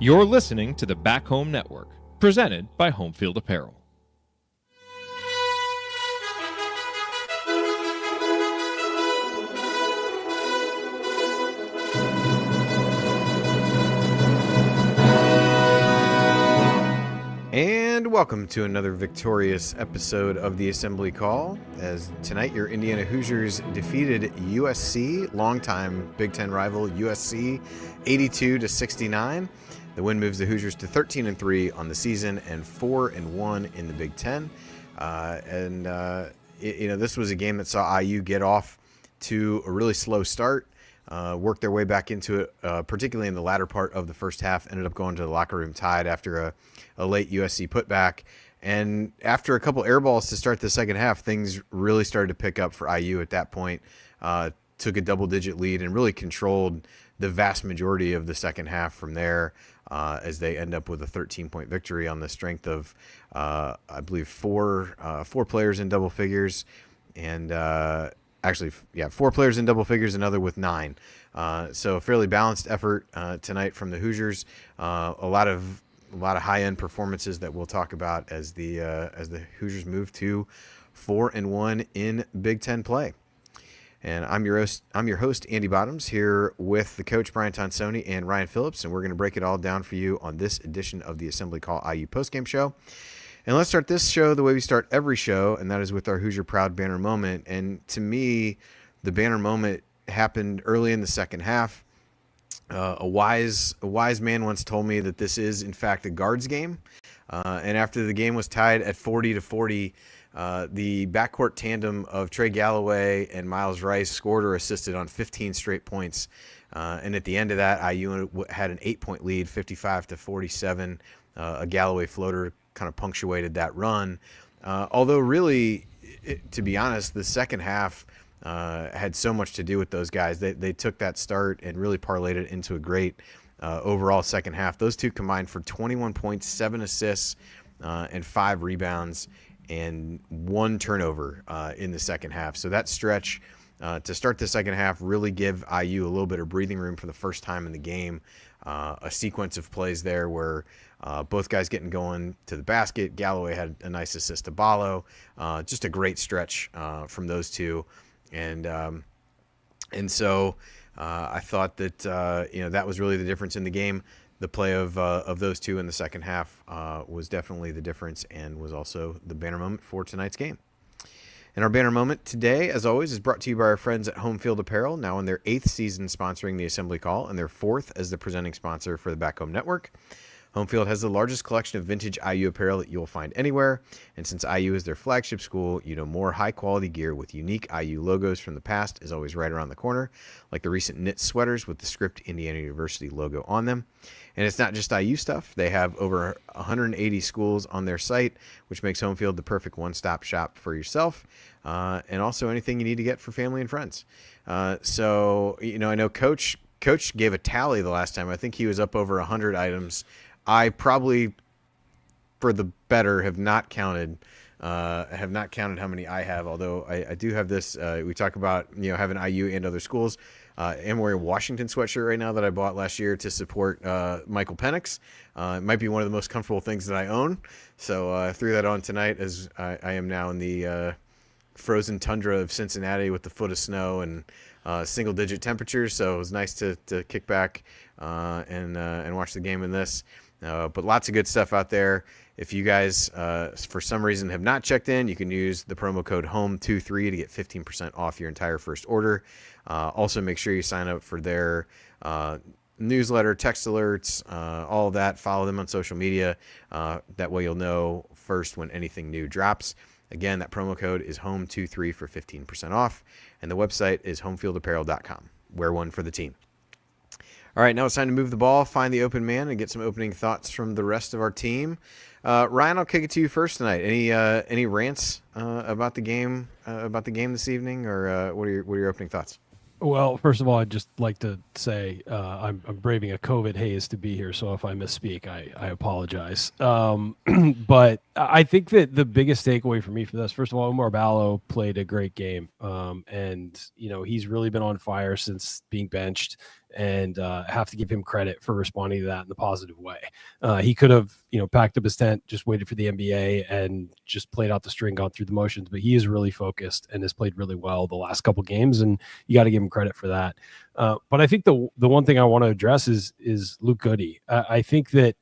You're listening to the Back Home Network, presented by Home Field Apparel. And welcome to another victorious episode of the Assembly Call. As tonight, your Indiana Hoosiers defeated USC, longtime Big Ten rival USC, 82-69. The win moves the Hoosiers to 13-3 on the season and 4-1 in the Big Ten. This was a game that saw IU get off to a really slow start. Worked their way back into it, particularly in the latter part of the first half. Ended up going to the locker room tied after a late USC putback. And after a couple air balls to start the second half, things really started to pick up for IU at that point. Took a double-digit lead and really controlled the vast majority of the second half from there as they end up with a 13-point victory on the strength of, I believe, four players in double figures. And four players in double figures, another with 9. So a fairly balanced effort tonight from the Hoosiers. A lot of high-end performances that we'll talk about as the Hoosiers move to 4-1 in Big Ten play. And I'm your host, Andy Bottoms, here with the coach, Brian Tonsoni, and Ryan Phillips, and we're going to break it all down for you on this edition of the Assembly Call IU Postgame Show. And let's start this show the way we start every show, and that is with our Hoosier Proud banner moment. And to me, the banner moment happened early in the second half. A wise man once told me that this is, in fact, a guards game. And after the game was tied at 40-40, the backcourt tandem of Trey Galloway and Myles Rice scored or assisted on 15 straight points. And at the end of that, IU had an 8-point lead, 55-47. A Galloway floater kind of punctuated that run. Although really, to be honest, the second half had so much to do with those guys. They took that start and really parlayed it into a great overall second half. Those two combined for 21 points, 7 assists, and 5 rebounds, and 1 turnover in the second half. So that stretch to start the second half really give IU a little bit of breathing room for the first time in the game. A sequence of plays there where both guys getting going to the basket. Galloway had a nice assist to Ballo. Just a great stretch from those two. And so I thought that that was really the difference in the game. The play of those two in the second half was definitely the difference and was also the banner moment for tonight's game. And our banner moment today, as always, is brought to you by our friends at Home Field Apparel, now in their 8th season sponsoring the Assembly Call and their 4th as the presenting sponsor for the Back Home Network. Home Field has the largest collection of vintage IU apparel that you'll find anywhere, and since IU is their flagship school, more high-quality gear with unique IU logos from the past is always right around the corner, like the recent knit sweaters with the script Indiana University logo on them. And it's not just IU stuff. They have over 180 schools on their site, which makes Home Field the perfect one-stop shop for yourself, and also anything you need to get for family and friends. I know Coach gave a tally the last time. I think he was up over 100 items. I probably, for the better, have not counted how many I have, although I do have this. We talk about having IU and other schools. I'm wearing a Washington sweatshirt right now that I bought last year to support Michael Penix. It might be one of the most comfortable things that I own, so I threw that on tonight as I am now in the frozen tundra of Cincinnati with the foot of snow and single-digit temperatures. So it was nice to kick back and watch the game in this. But lots of good stuff out there. If you guys, for some reason, have not checked in, you can use the promo code HOME23 to get 15% off your entire first order. Also, make sure you sign up for their newsletter, text alerts, all of that. Follow them on social media. That way you'll know first when anything new drops. Again, that promo code is HOME23 for 15% off. And the website is homefieldapparel.com. Wear one for the team. All right, now it's time to move the ball, find the open man, and get some opening thoughts from the rest of our team. Ryan, I'll kick it to you first tonight. Any rants about the game this evening, or what are your opening thoughts? Well, first of all, I'd just like to say I'm braving a COVID haze to be here, so if I misspeak, I apologize. But I think that the biggest takeaway for me from this, first of all, Oumar Ballo played a great game, and he's really been on fire since being benched. and have to give him credit for responding to that in the positive way. He could have, packed up his tent, just waited for the NBA and just played out the string, gone through the motions, but he is really focused and has played really well the last couple games, and you got to give him credit for that. But I think the one thing I want to address is Luke Goody. I think that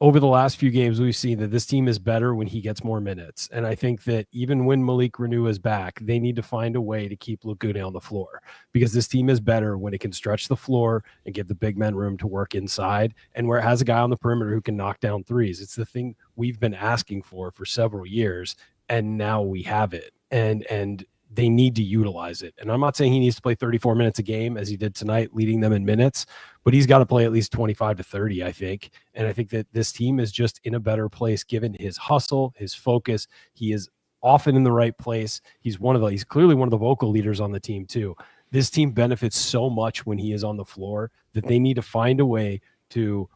over the last few games, we've seen that this team is better when he gets more minutes. And I think that even when Malik Renew is back, they need to find a way to keep Luke Goody on the floor, because this team is better when it can stretch the floor and give the big men room to work inside, and where it has a guy on the perimeter who can knock down threes. It's the thing we've been asking for several years, and now we have it. And they need to utilize it. And I'm not saying he needs to play 34 minutes a game as he did tonight, leading them in minutes, but he's got to play at least 25 to 30, I think. And I think that this team is just in a better place given his hustle, his focus. He is often in the right place. He's clearly one of the vocal leaders on the team too. This team benefits so much when he is on the floor that they need to find a way to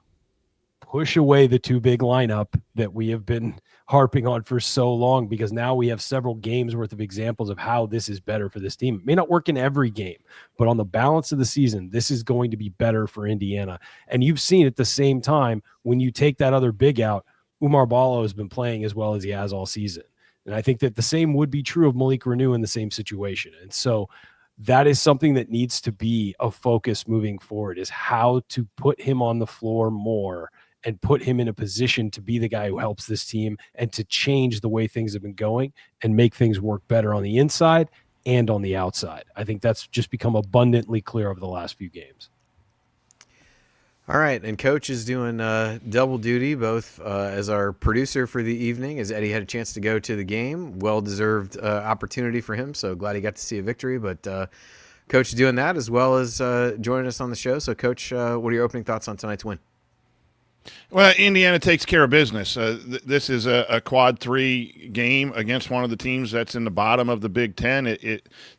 push away the too big lineup that we have been harping on for so long, because now we have several games worth of examples of how this is better for this team. It may not work in every game, but on the balance of the season, this is going to be better for Indiana. And you've seen at the same time, when you take that other big out, Oumar Ballo has been playing as well as he has all season. And I think that the same would be true of Malik Renew in the same situation. And so that is something that needs to be a focus moving forward, is how to put him on the floor more and put him in a position to be the guy who helps this team and to change the way things have been going and make things work better on the inside and on the outside. I think that's just become abundantly clear over the last few games. All right, and Coach is doing double duty, both as our producer for the evening, as Eddie had a chance to go to the game. Well-deserved opportunity for him, so glad he got to see a victory. But Coach is doing that as well as joining us on the show. So, Coach, what are your opening thoughts on tonight's win? Well, Indiana takes care of business. This is a quad 3 game against one of the teams that's in the bottom of the Big Ten.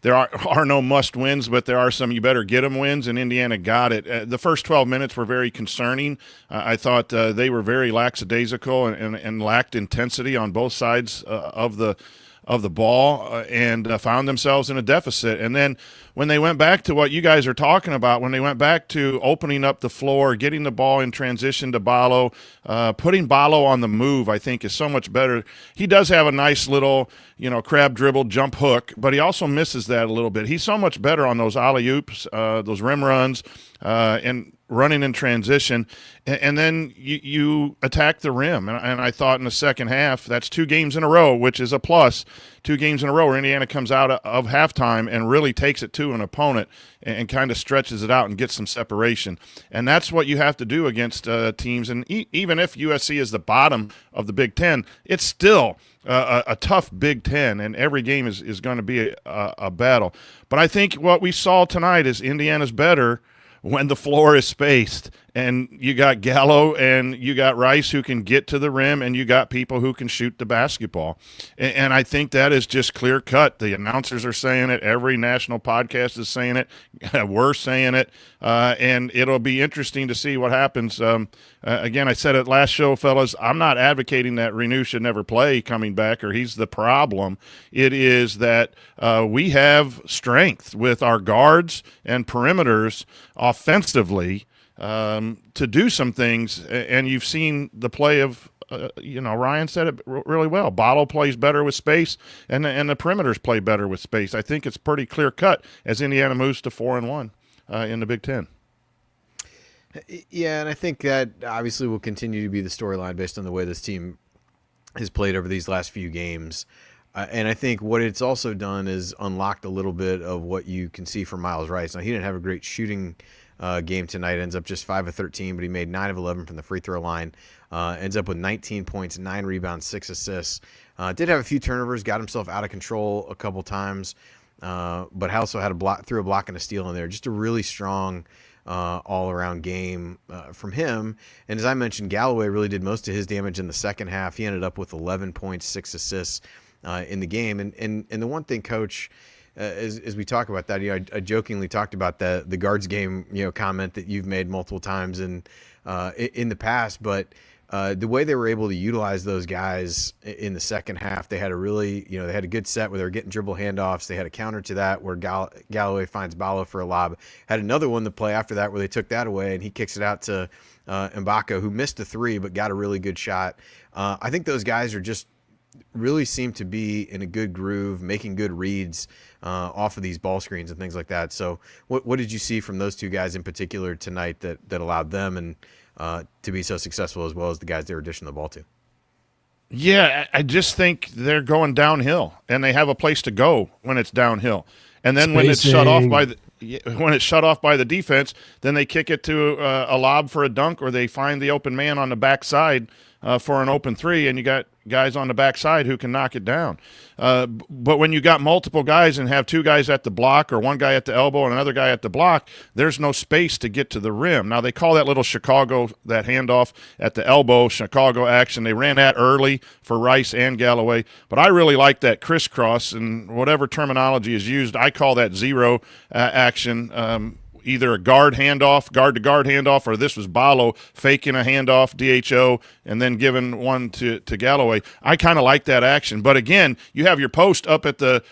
There are no must wins, but there are some you better get them wins, and Indiana got it. The first 12 minutes were very concerning. I thought they were very lackadaisical and lacked intensity on both sides of the ball and found themselves in a deficit. And then when they went back to what you guys are talking about, when they went back to opening up the floor, getting the ball in transition to Ballo, putting Ballo on the move, I think is so much better. He does have a nice little, crab dribble jump hook, but he also misses that a little bit. He's so much better on those alley-oops, those rim runs, and running in transition, and then you attack the rim. And I thought in the second half, that's 2 games in a row, which is a plus. 2 games in a row where Indiana comes out of halftime and really takes it to an opponent and kind of stretches it out and gets some separation. And that's what you have to do against teams. And even if USC is the bottom of the Big Ten, it's still a tough Big Ten, and every game is going to be a battle. But I think what we saw tonight is Indiana's better when the floor is spaced, and you got Gallo and you got Rice who can get to the rim, and you got people who can shoot the basketball. And I think that is just clear cut. The announcers are saying it. Every national podcast is saying it. We're saying it. And it'll be interesting to see what happens. Again, I said it last show, fellas, I'm not advocating that Renew should never play coming back or he's the problem. It is that we have strength with our guards and perimeters offensively to do some things, and you've seen the play of, Ryan said it really well. Ballo plays better with space, and the perimeters play better with space. I think it's pretty clear cut as Indiana moves to 4-1 in the Big Ten. Yeah, and I think that obviously will continue to be the storyline based on the way this team has played over these last few games. And I think what it's also done is unlocked a little bit of what you can see from Myles Rice. Now, he didn't have a great shooting game tonight, ends up just 5 of 13, but he made 9 of 11 from the free throw line, ends up with 19 points, 9 rebounds, 6 assists. Did have a few turnovers, got himself out of control a couple times, but also had threw a block and a steal in there. Just a really strong all-around game from him. And as I mentioned, Galloway really did most of his damage in the second half. He ended up with 11 points, 6 assists in the game. And the one thing, Coach, as we talk about that, I jokingly talked about the guards game, comment that you've made multiple times in the past, but the way they were able to utilize those guys in the second half, they had a really, they had a good set where they were getting dribble handoffs. They had a counter to that where Galloway finds Ballo for a lob. Had another one to play after that where they took that away and he kicks it out to Mbaka, who missed a three but got a really good shot. I think those guys are just really seem to be in a good groove, making good reads off of these ball screens and things like that. So what did you see from those two guys in particular tonight that allowed them and to be so successful as well as the guys they were dishing the ball to? Yeah, I just think they're going downhill, and they have a place to go when it's downhill. And then when it's shut off by the defense, then they kick it to a lob for a dunk, or they find the open man on the backside for an open three, and you got guys on the backside who can knock it down. But when you got multiple guys and have two guys at the block or one guy at the elbow and another guy at the block, there's no space to get to the rim. Now, they call that little Chicago, that handoff at the elbow, Chicago action. They ran that early for Rice and Galloway. But I really like that crisscross, and whatever terminology is used, I call that zero action. Either a guard-to-guard handoff, or this was Ballo faking a handoff, DHO, and then giving one to Galloway. I kind of like that action. But, again, you have your post up at the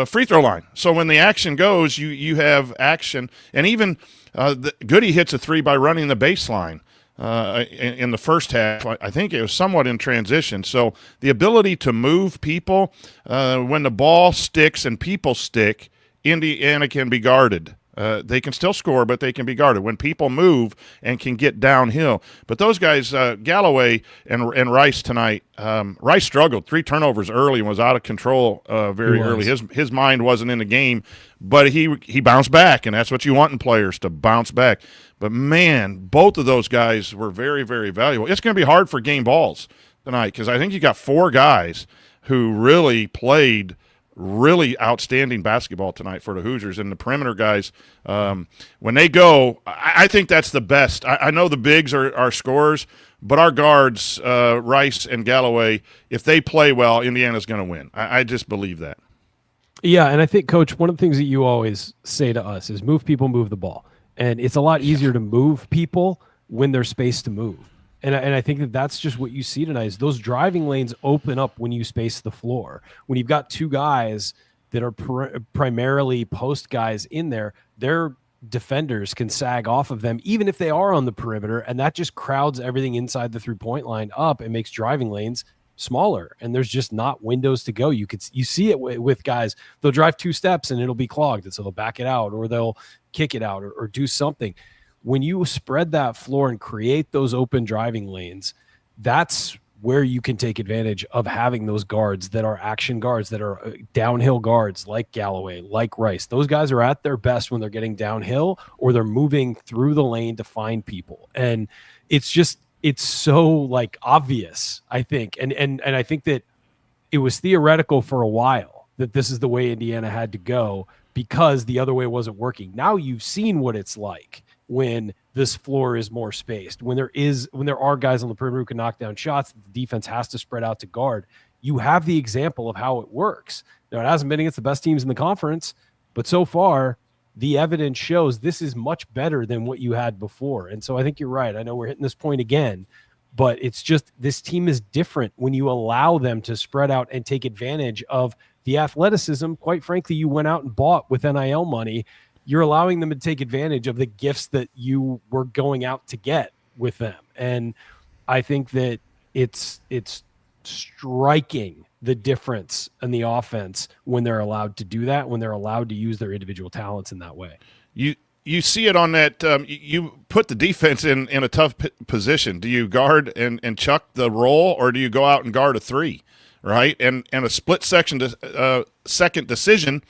free throw line. So when the action goes, you have action. And even Goody hits a three by running the baseline in the first half. I think it was somewhat in transition. So the ability to move people, when the ball sticks and people stick, Indiana can be guarded. They can still score, but they can be guarded when people move and can get downhill. But those guys, Galloway and Rice tonight, Rice struggled. 3 turnovers early and was out of control very early. His mind wasn't in the game, but he bounced back, and that's what you want in players, to bounce back. But, man, both of those guys were very, very valuable. It's going to be hard for game balls tonight because I think you got 4 guys who really played really outstanding basketball tonight for the Hoosiers. And the perimeter guys, when they go, I think that's the best. I know the bigs are scorers, but our guards, Rice and Galloway, if they play well, Indiana's going to win. I just believe that. Yeah, and I think, Coach, one of the things that you always say to us is move people, move the ball. And it's a lot easier to move people when there's space to move. And I think that's just what you see tonight is those driving lanes open up when you space the floor. When you've got 2 guys that are primarily post guys in there, their defenders can sag off of them, even if they are on the perimeter, and that just crowds everything inside the 3-point line up and makes driving lanes smaller. And there's just not windows to go. You see it with guys. They'll drive 2 steps and it'll be clogged, and so they'll back it out or they'll kick it out or do something. When you spread that floor and create those open driving lanes, that's where you can take advantage of having those guards that are action guards, that are downhill guards like Galloway, like Rice. Those guys are at their best when they're getting downhill or they're moving through the lane to find people. And it's so like obvious, I think. And I think that it was theoretical for a while that this is the way Indiana had to go because the other way wasn't working. Now you've seen what it's like when this floor is more spaced, when there are guys on the perimeter who can knock down shots, the defense has to spread out to guard. You have the example of how it works. Now, it hasn't been against the best teams in the conference, but so far the evidence shows this is much better than what you had before. And so I think you're right. I know we're hitting this point again, but it's just this team is different when you allow them to spread out and take advantage of the athleticism. Quite frankly, you went out and bought with NIL money. You're allowing them to take advantage of the gifts that you were going out to get with them. And I think that it's striking the difference in the offense when they're allowed to do that, when they're allowed to use their individual talents in that way. You see it on that you put the defense in a tough position. Do you guard and chuck the roll, or do you go out and guard a 3, right? And a split second decision,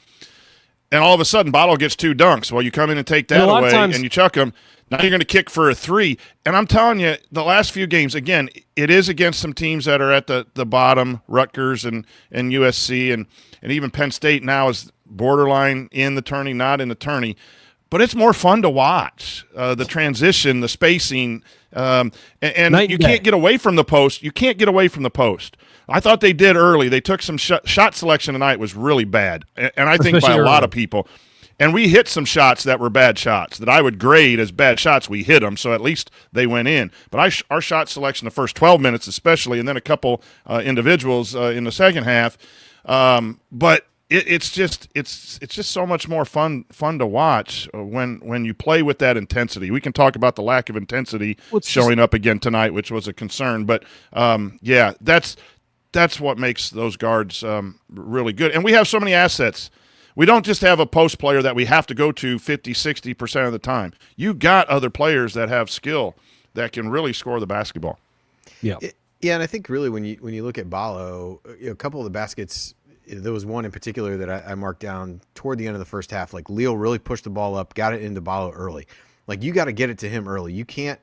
and all of a sudden, Ballo gets 2 dunks. Well, you come in and take that away, and you chuck them. Now you're going to kick for a 3. And I'm telling you, the last few games, again, it is against some teams that are at the bottom, Rutgers and USC, and even Penn State now is borderline in the tourney, not in the tourney. But it's more fun to watch, the transition, the spacing, and you can't get away from the post. You can't get away from the post. I thought they did early. They took some shot selection tonight was really bad, and I think by a lot of people. And we hit some shots that were bad shots that I would grade as bad shots. We hit them, so at least they went in. But our shot selection the first 12 minutes especially, and then a couple individuals in the second half. But it's just so much more fun to watch when you play with that intensity. We can talk about the lack of intensity showing up again tonight, which was a concern. But, yeah, that's what makes those guards really good. And we have so many assets. We don't just have a post player that we have to go to 50, 60% of the time. You got other players that have skill that can really score the basketball. Yeah. Yeah, and I think really when you look at Ballo, a couple of the baskets, there was one in particular that I marked down toward the end of the first half. Like Leo really pushed the ball up, got it into Ballo early. Like you got to get it to him early. You can't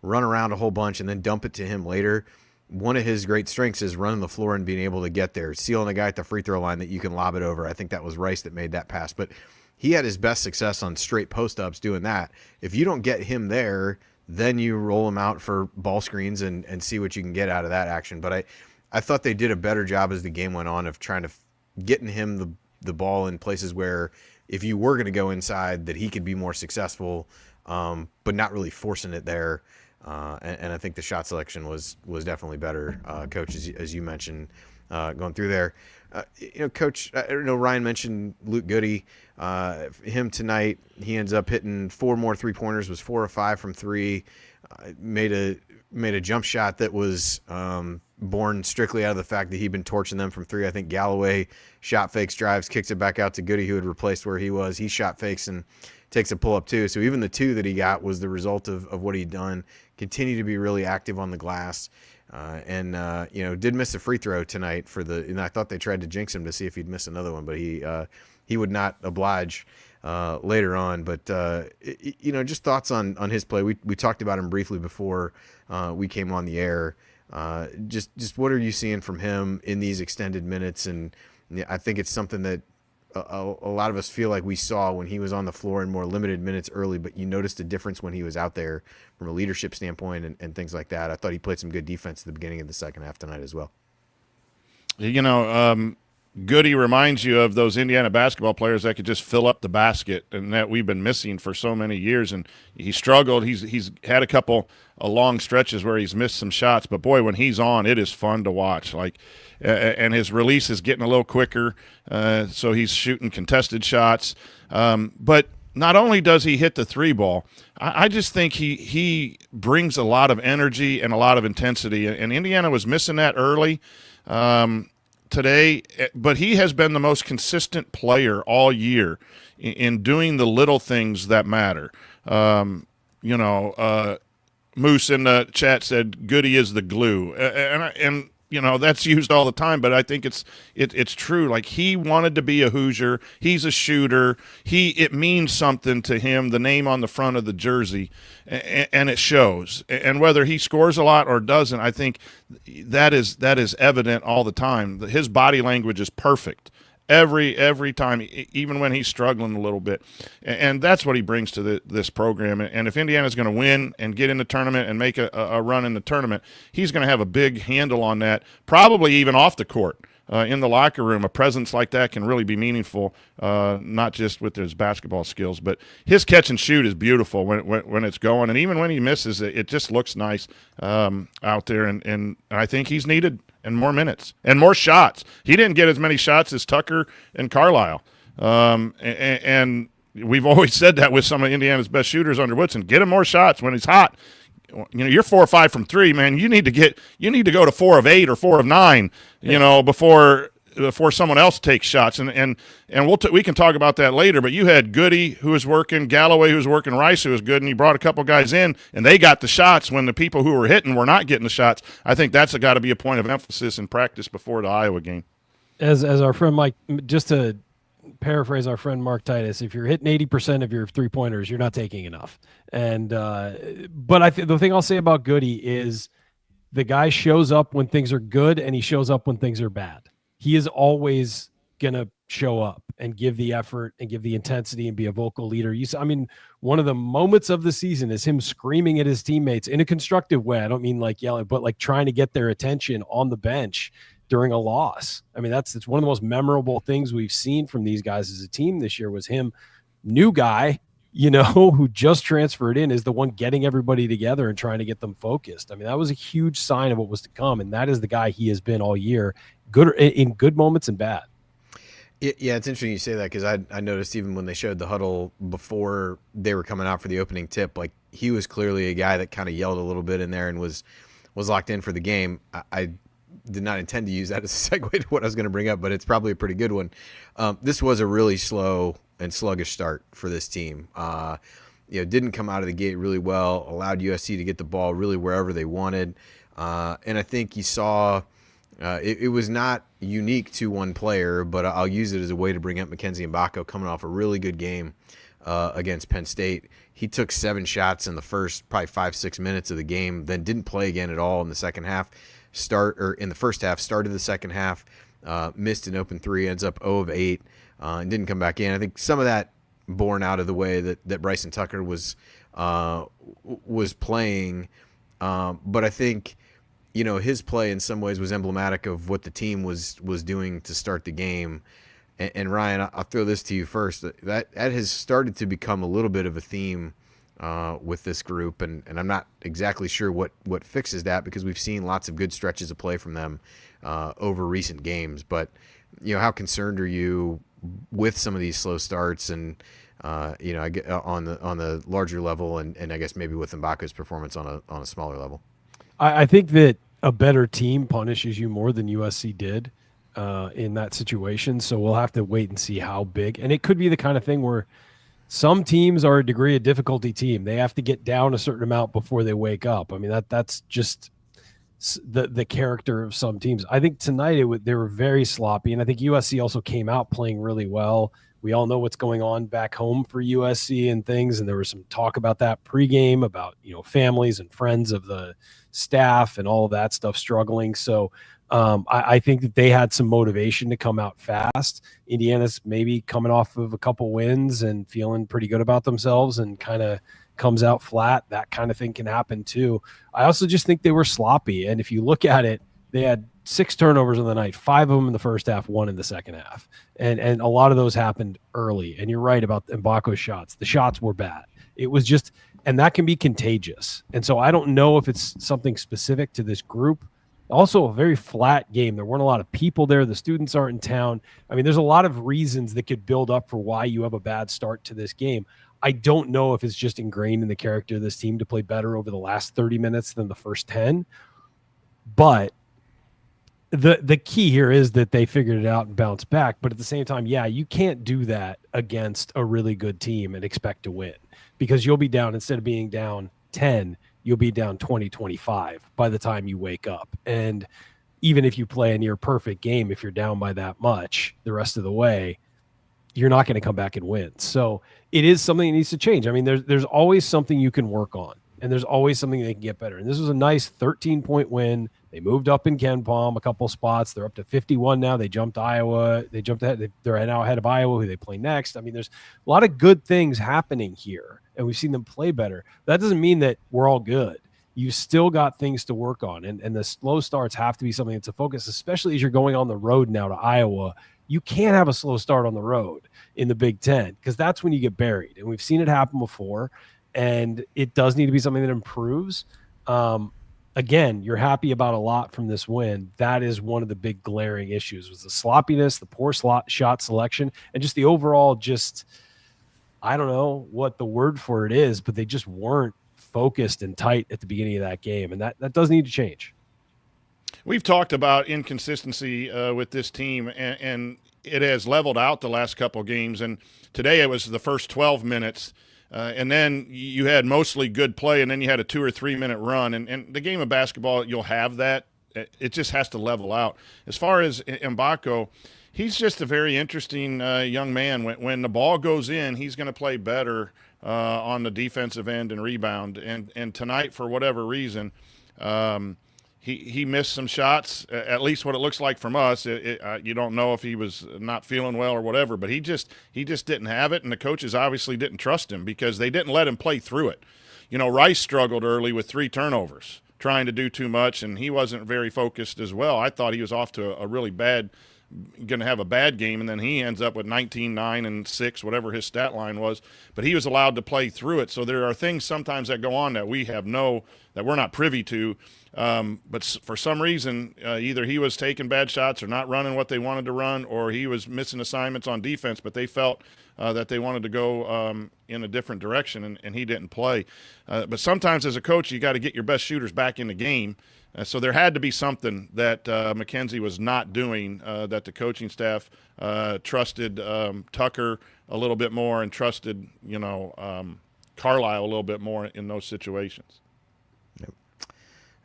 run around a whole bunch and then dump it to him later. One of his great strengths is running the floor and being able to get there, sealing a guy at the free throw line that you can lob it over. I think that was Rice that made that pass, but he had his best success on straight post-ups doing that. If you don't get him there, then you roll him out for ball screens and see what you can get out of that action. But I thought they did a better job as the game went on of trying to getting him the ball in places where if you were going to go inside that he could be more successful, but not really forcing it there. And I think the shot selection was definitely better, Coach, as you mentioned, going through there. Coach, I don't know, Ryan mentioned Luke Goody. Him tonight, he ends up hitting 4 more three-pointers, was 4 of 5 from 3, made a jump shot that was born strictly out of the fact that he'd been torching them from 3. I think Galloway shot fakes, drives, kicks it back out to Goody, who had replaced where he was. He shot fakes and takes a pull-up too. So even the 2 that he got was the result of what he'd done. Continue to be really active on the glass. And did miss a free throw tonight and I thought they tried to jinx him to see if he'd miss another one, but he would not oblige later on. But, just thoughts on his play. We talked about him briefly before we came on the air. Just what are you seeing from him in these extended minutes? And I think it's something that a lot of us feel like we saw when he was on the floor in more limited minutes early, but you noticed a difference when he was out there from a leadership standpoint and things like that. I thought he played some good defense at the beginning of the second half tonight as well. Goody reminds you of those Indiana basketball players that could just fill up the basket, and that we've been missing for so many years. And he struggled. He's had a couple long stretches where he's missed some shots, but boy, when he's on, it is fun to watch. And his release is getting a little quicker, so he's shooting contested shots. But not only does he hit the 3 ball, I just think he brings a lot of energy and a lot of intensity. And Indiana was missing that early today, but he has been the most consistent player all year in doing the little things that matter. Moose in the chat said Goody is the glue, and that's used all the time, but I think it's true. Like, he wanted to be a Hoosier. He's a shooter. It means something to him, the name on the front of the jersey, and it shows. And whether he scores a lot or doesn't, I think that is evident all the time. His body language is perfect. Every time, even when he's struggling a little bit. And that's what he brings to this program. And if Indiana's going to win and get in the tournament and make a run in the tournament, he's going to have a big handle on that, probably even off the court. In the locker room, a presence like that can really be meaningful, not just with his basketball skills, but his catch and shoot is beautiful when it's going. And even when he misses, it just looks nice out there. And I think he's needed and more minutes and more shots. He didn't get as many shots as Tucker and Carlisle. And we've always said that with some of Indiana's best shooters under Woodson. Get him more shots when he's hot. You're 4 or 5 from 3, man. You need to go to 4 of 8 or 4 of 9, before someone else takes shots. And we can talk about that later. But you had Goody, who was working, Galloway, who was working, Rice, who was good, and you brought a couple guys in, and they got the shots when the people who were hitting were not getting the shots. I think that's got to be a point of emphasis in practice before the Iowa game. As our friend Mike, just to paraphrase our friend Mark Titus, if you're hitting 80% of your 3-pointers, you're not taking enough. And but the thing I'll say about Goody is the guy shows up when things are good and he shows up when things are bad. He is always going to show up and give the effort and give the intensity and be a vocal leader. One of the moments of the season is him screaming at his teammates in a constructive way. I don't mean like yelling, but like trying to get their attention on the bench during a loss. It's one of the most memorable things we've seen from these guys as a team this year, was him new guy, who just transferred in, is the one getting everybody together and trying to get them focused. I mean, that was a huge sign of what was to come, and that is the guy he has been all year, good in good moments and bad. Yeah, it's interesting you say that, because I noticed even when they showed the huddle before they were coming out for the opening tip, like, he was clearly a guy that kind of yelled a little bit in there and was locked in for the game. I did not intend to use that as a segue to what I was going to bring up, but it's probably a pretty good one. This was a really slow and sluggish start for this team. Didn't come out of the gate really well, allowed USC to get the ball really wherever they wanted. And I think you saw it was not unique to one player, but I'll use it as a way to bring up Mackenzie Mbako coming off a really good game against Penn State. He took 7 shots in the first probably 5-6 minutes of the game, then didn't play again at all in the second half. In the first half, started the second half, missed an open 3, ends up 0 of 8, and didn't come back in. I think some of that born out of the way that Bryson Tucker was playing, but I think his play in some ways was emblematic of what the team was doing to start the game. And Ryan, I'll throw this to you first. That has started to become a little bit of a theme with this group, and I'm not exactly sure what fixes that, because we've seen lots of good stretches of play from them over recent games. But how concerned are you with some of these slow starts, and I get on the larger level, and I guess maybe with Mbako's performance on a smaller level? I think that a better team punishes you more than USC did in that situation. So we'll have to wait and see how big. And it could be the kind of thing where some teams are a degree of difficulty team. They have to get down a certain amount before they wake up. I mean, that's just the character of some teams. I think tonight they were very sloppy, and I think USC also came out playing really well. We all know what's going on back home for USC and things, and there was some talk about that pregame about families and friends of the staff and all of that stuff struggling. So I think that they had some motivation to come out fast. Indiana's maybe coming off of a couple wins and feeling pretty good about themselves and kind of comes out flat. That kind of thing can happen too. I also just think they were sloppy. And if you look at it, they had 6 turnovers on the night, 5 of them in the first half, 1 in the second half. And a lot of those happened early. And you're right about Mbako's shots. The shots were bad. It was just, and that can be contagious. And so I don't know if it's something specific to this group. Also, a very flat game. There weren't a lot of people there. The students aren't in town. I mean, there's a lot of reasons that could build up for why you have a bad start to this game. I don't know if it's just ingrained in the character of this team to play better over the last 30 minutes than the first 10. But the key here is that they figured it out and bounced back. But at the same time, yeah, you can't do that against a really good team and expect to win, because you'll be down, instead of being down 10, you'll be down 20-25 by the time you wake up. And even if you play a near perfect game, if you're down by that much the rest of the way, you're not going to come back and win. So it is something that needs to change. I mean, there's always something you can work on, and there's always something they can get better. And this was a nice 13-point win. They moved up in Ken Palm a couple spots. They're up to 51 now. They jumped Iowa. They jumped ahead. They're now ahead of Iowa, who they play next. I mean, there's a lot of good things happening here, and we've seen them play better. That doesn't mean that we're all good. You still got things to work on, and the slow starts have to be something that's a focus, especially as you're going on the road now to Iowa. You can't have a slow start on the road in the Big Ten, because that's when you get buried. And we've seen it happen before, and it does need to be something that improves. Again, you're happy about a lot from this win. That is one of the big glaring issues, was the sloppiness, the poor shot selection, and just the overall I don't know what the word for it is, but they just weren't focused and tight at the beginning of that game, and that does need to change. We've talked about inconsistency with this team, and it has leveled out the last couple of games. And today it was the first 12 minutes, and then you had mostly good play, and then you had a 2 or 3 minute run. And the game of basketball, you'll have that. It just has to level out. As far as Mbako, he's just a very interesting young man. When the ball goes in, he's going to play better on the defensive end and rebound. And tonight, for whatever reason, he missed some shots, at least what it looks like from us. You don't know if he was not feeling well or whatever, but he just didn't have it, and the coaches obviously didn't trust him because they didn't let him play through it. Rice struggled early with 3 turnovers, trying to do too much, and he wasn't very focused as well. I thought he was off to a really bad going to have a bad game, and then he ends up with 19, 9, and 6, whatever his stat line was. But he was allowed to play through it. So there are things sometimes that go on that that we're not privy to. But for some reason, either he was taking bad shots or not running what they wanted to run, or he was missing assignments on defense, but they felt that they wanted to go in a different direction, and he didn't play. But sometimes as a coach, you got to get your best shooters back in the game. So there had to be something that McKenzie was not doing, that the coaching staff trusted Tucker a little bit more and trusted, Carlisle a little bit more in those situations. Yep.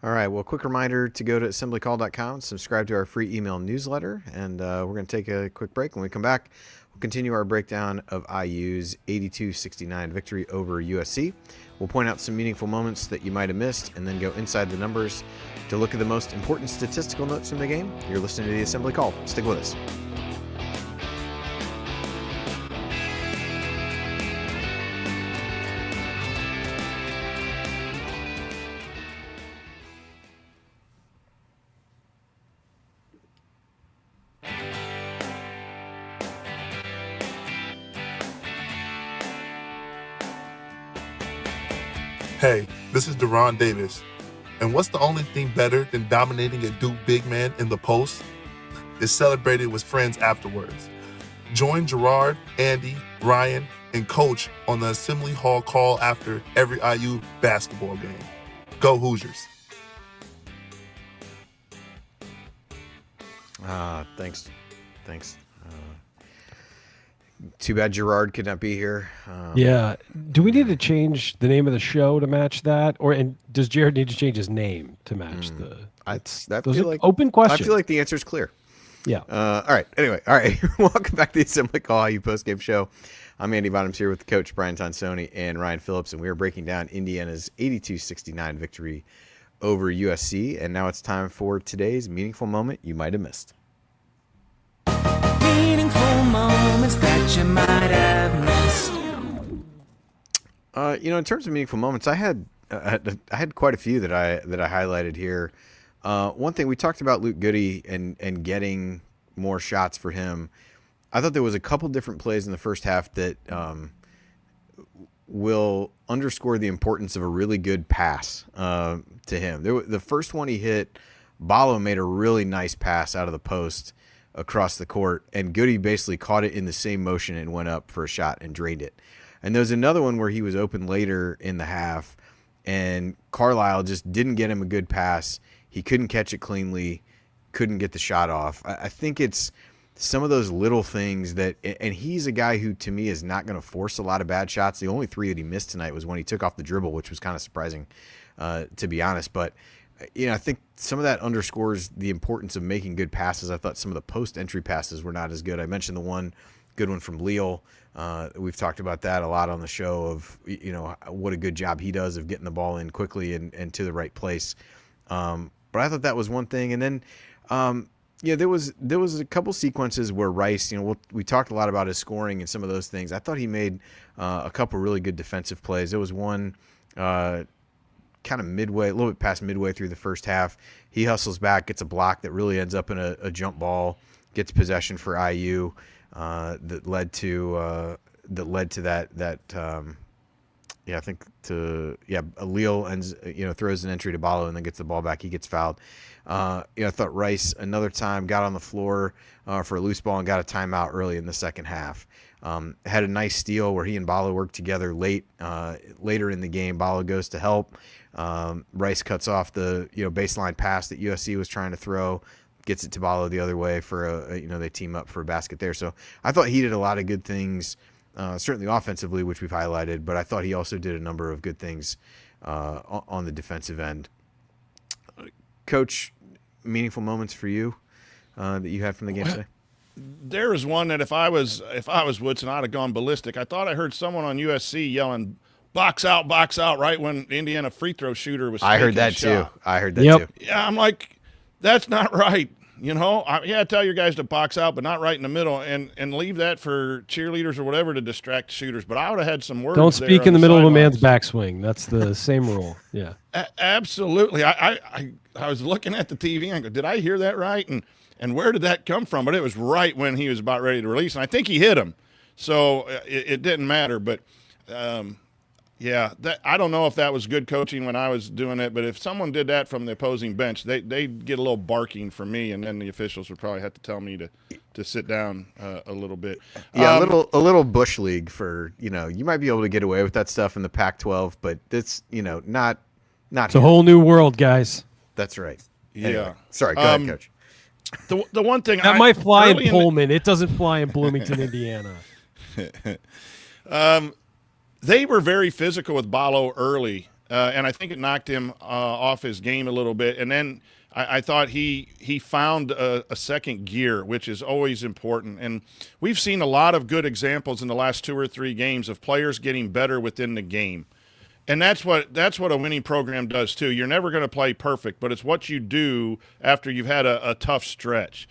All right. Well, quick reminder to go to assemblycall.com, subscribe to our free email newsletter, and we're going to take a quick break. When we come back, we'll continue our breakdown of IU's 82-69 victory over USC. We'll point out some meaningful moments that you might have missed and then go inside the numbers to look at the most important statistical notes from the game. You're listening to the Assembly Call. Stick with us. Hey, this is Deron Davis. And what's the only thing better than dominating a Duke big man in the post? It's celebrated with friends afterwards. Join Gerard, Andy, Ryan, and Coach on the Assembly Hall call after every IU basketball game. Go Hoosiers. Thanks. Too bad Gerard could not be here. Yeah. Do we need to change the name of the show to match that? And does Jared need to change his name to match those are open questions. I feel like the answer is clear. Yeah. All right. Anyway, all right. Welcome back to the Assembly Call IU postgame show. I'm Andy Bottoms here with Coach Brian Tonsoni and Ryan Phillips, and we are breaking down Indiana's 82-69 victory over USC. And now it's time for today's meaningful moment you might have missed. Meaningful moments that you might have missed. In terms of meaningful moments, I had quite a few that I highlighted here. One thing we talked about Luke Goody and getting more shots for him. I thought there was a couple different plays in the first half that will underscore the importance of a really good pass to him. The first one he hit, Ballo made a really nice pass out of the post across the court, and Goody basically caught it in the same motion and went up for a shot and drained it. And there was another one where he was open later in the half, and Carlisle just didn't get him a good pass. He couldn't catch it cleanly, couldn't get the shot off. I think it's some of those little things that, and he's a guy who to me is not going to force a lot of bad shots. The only 3 that he missed tonight was when he took off the dribble, which was kind of surprising, to be honest. But I think some of that underscores the importance of making good passes. I thought some of the post-entry passes were not as good. I mentioned the one good one from Leal. We've talked about that a lot on the show of, what a good job he does of getting the ball in quickly and to the right place. But I thought that was one thing. And then, there was a couple sequences where Rice, we talked a lot about his scoring and some of those things. I thought he made a couple really good defensive plays. There was one kind of midway, a little bit past midway through the first half. He hustles back, gets a block that really ends up in a jump ball, gets possession for IU that led to that. Leal ends, throws an entry to Ballo and then gets the ball back. He gets fouled. I thought Rice another time got on the floor for a loose ball and got a timeout early in the second half. Had a nice steal where he and Ballo worked together later in the game. Ballo goes to help. Rice cuts off the baseline pass that USC was trying to throw, gets it to Ballo the other way for they team up for a basket there. So I thought he did a lot of good things. Certainly offensively, which we've highlighted, but I thought he also did a number of good things on the defensive end. Coach, meaningful moments for you that you had from the game today? There was one that if I was Woodson, I'd have gone ballistic. I thought I heard someone on USC yelling, box out, right when the Indiana free throw shooter was I heard that too. Yep. Yeah, I'm like, that's not right. Tell your guys to box out, but not right in the middle, and leave that for cheerleaders or whatever to distract shooters. But I would have had some words. Don't speak in the middle of a man's backswing. That's the same rule. Yeah. Absolutely. I was looking at the TV and I go, did I hear that right? And and where did that come from? But it was right when he was about ready to release, and I think he hit him. So it didn't matter. But, yeah, I don't know if that was good coaching when I was doing it, but if someone did that from the opposing bench, they'd get a little barking from me, and then the officials would probably have to tell me to sit down a little bit. Yeah, a little bush league for, you might be able to get away with that stuff in the Pac-12, but it's, not It's a whole new world, guys. That's right. Yeah. Anyway, sorry, go ahead, Coach. The one thing That might fly in Pullman. It doesn't fly in Bloomington, Indiana. They were very physical with Ballo early, and I think it knocked him off his game a little bit. And then I thought he found a second gear, which is always important. And we've seen a lot of good examples in the last 2 or 3 games of players getting better within the game. And that's what a winning program does too. You're never going to play perfect, but it's what you do after you've had a tough stretch.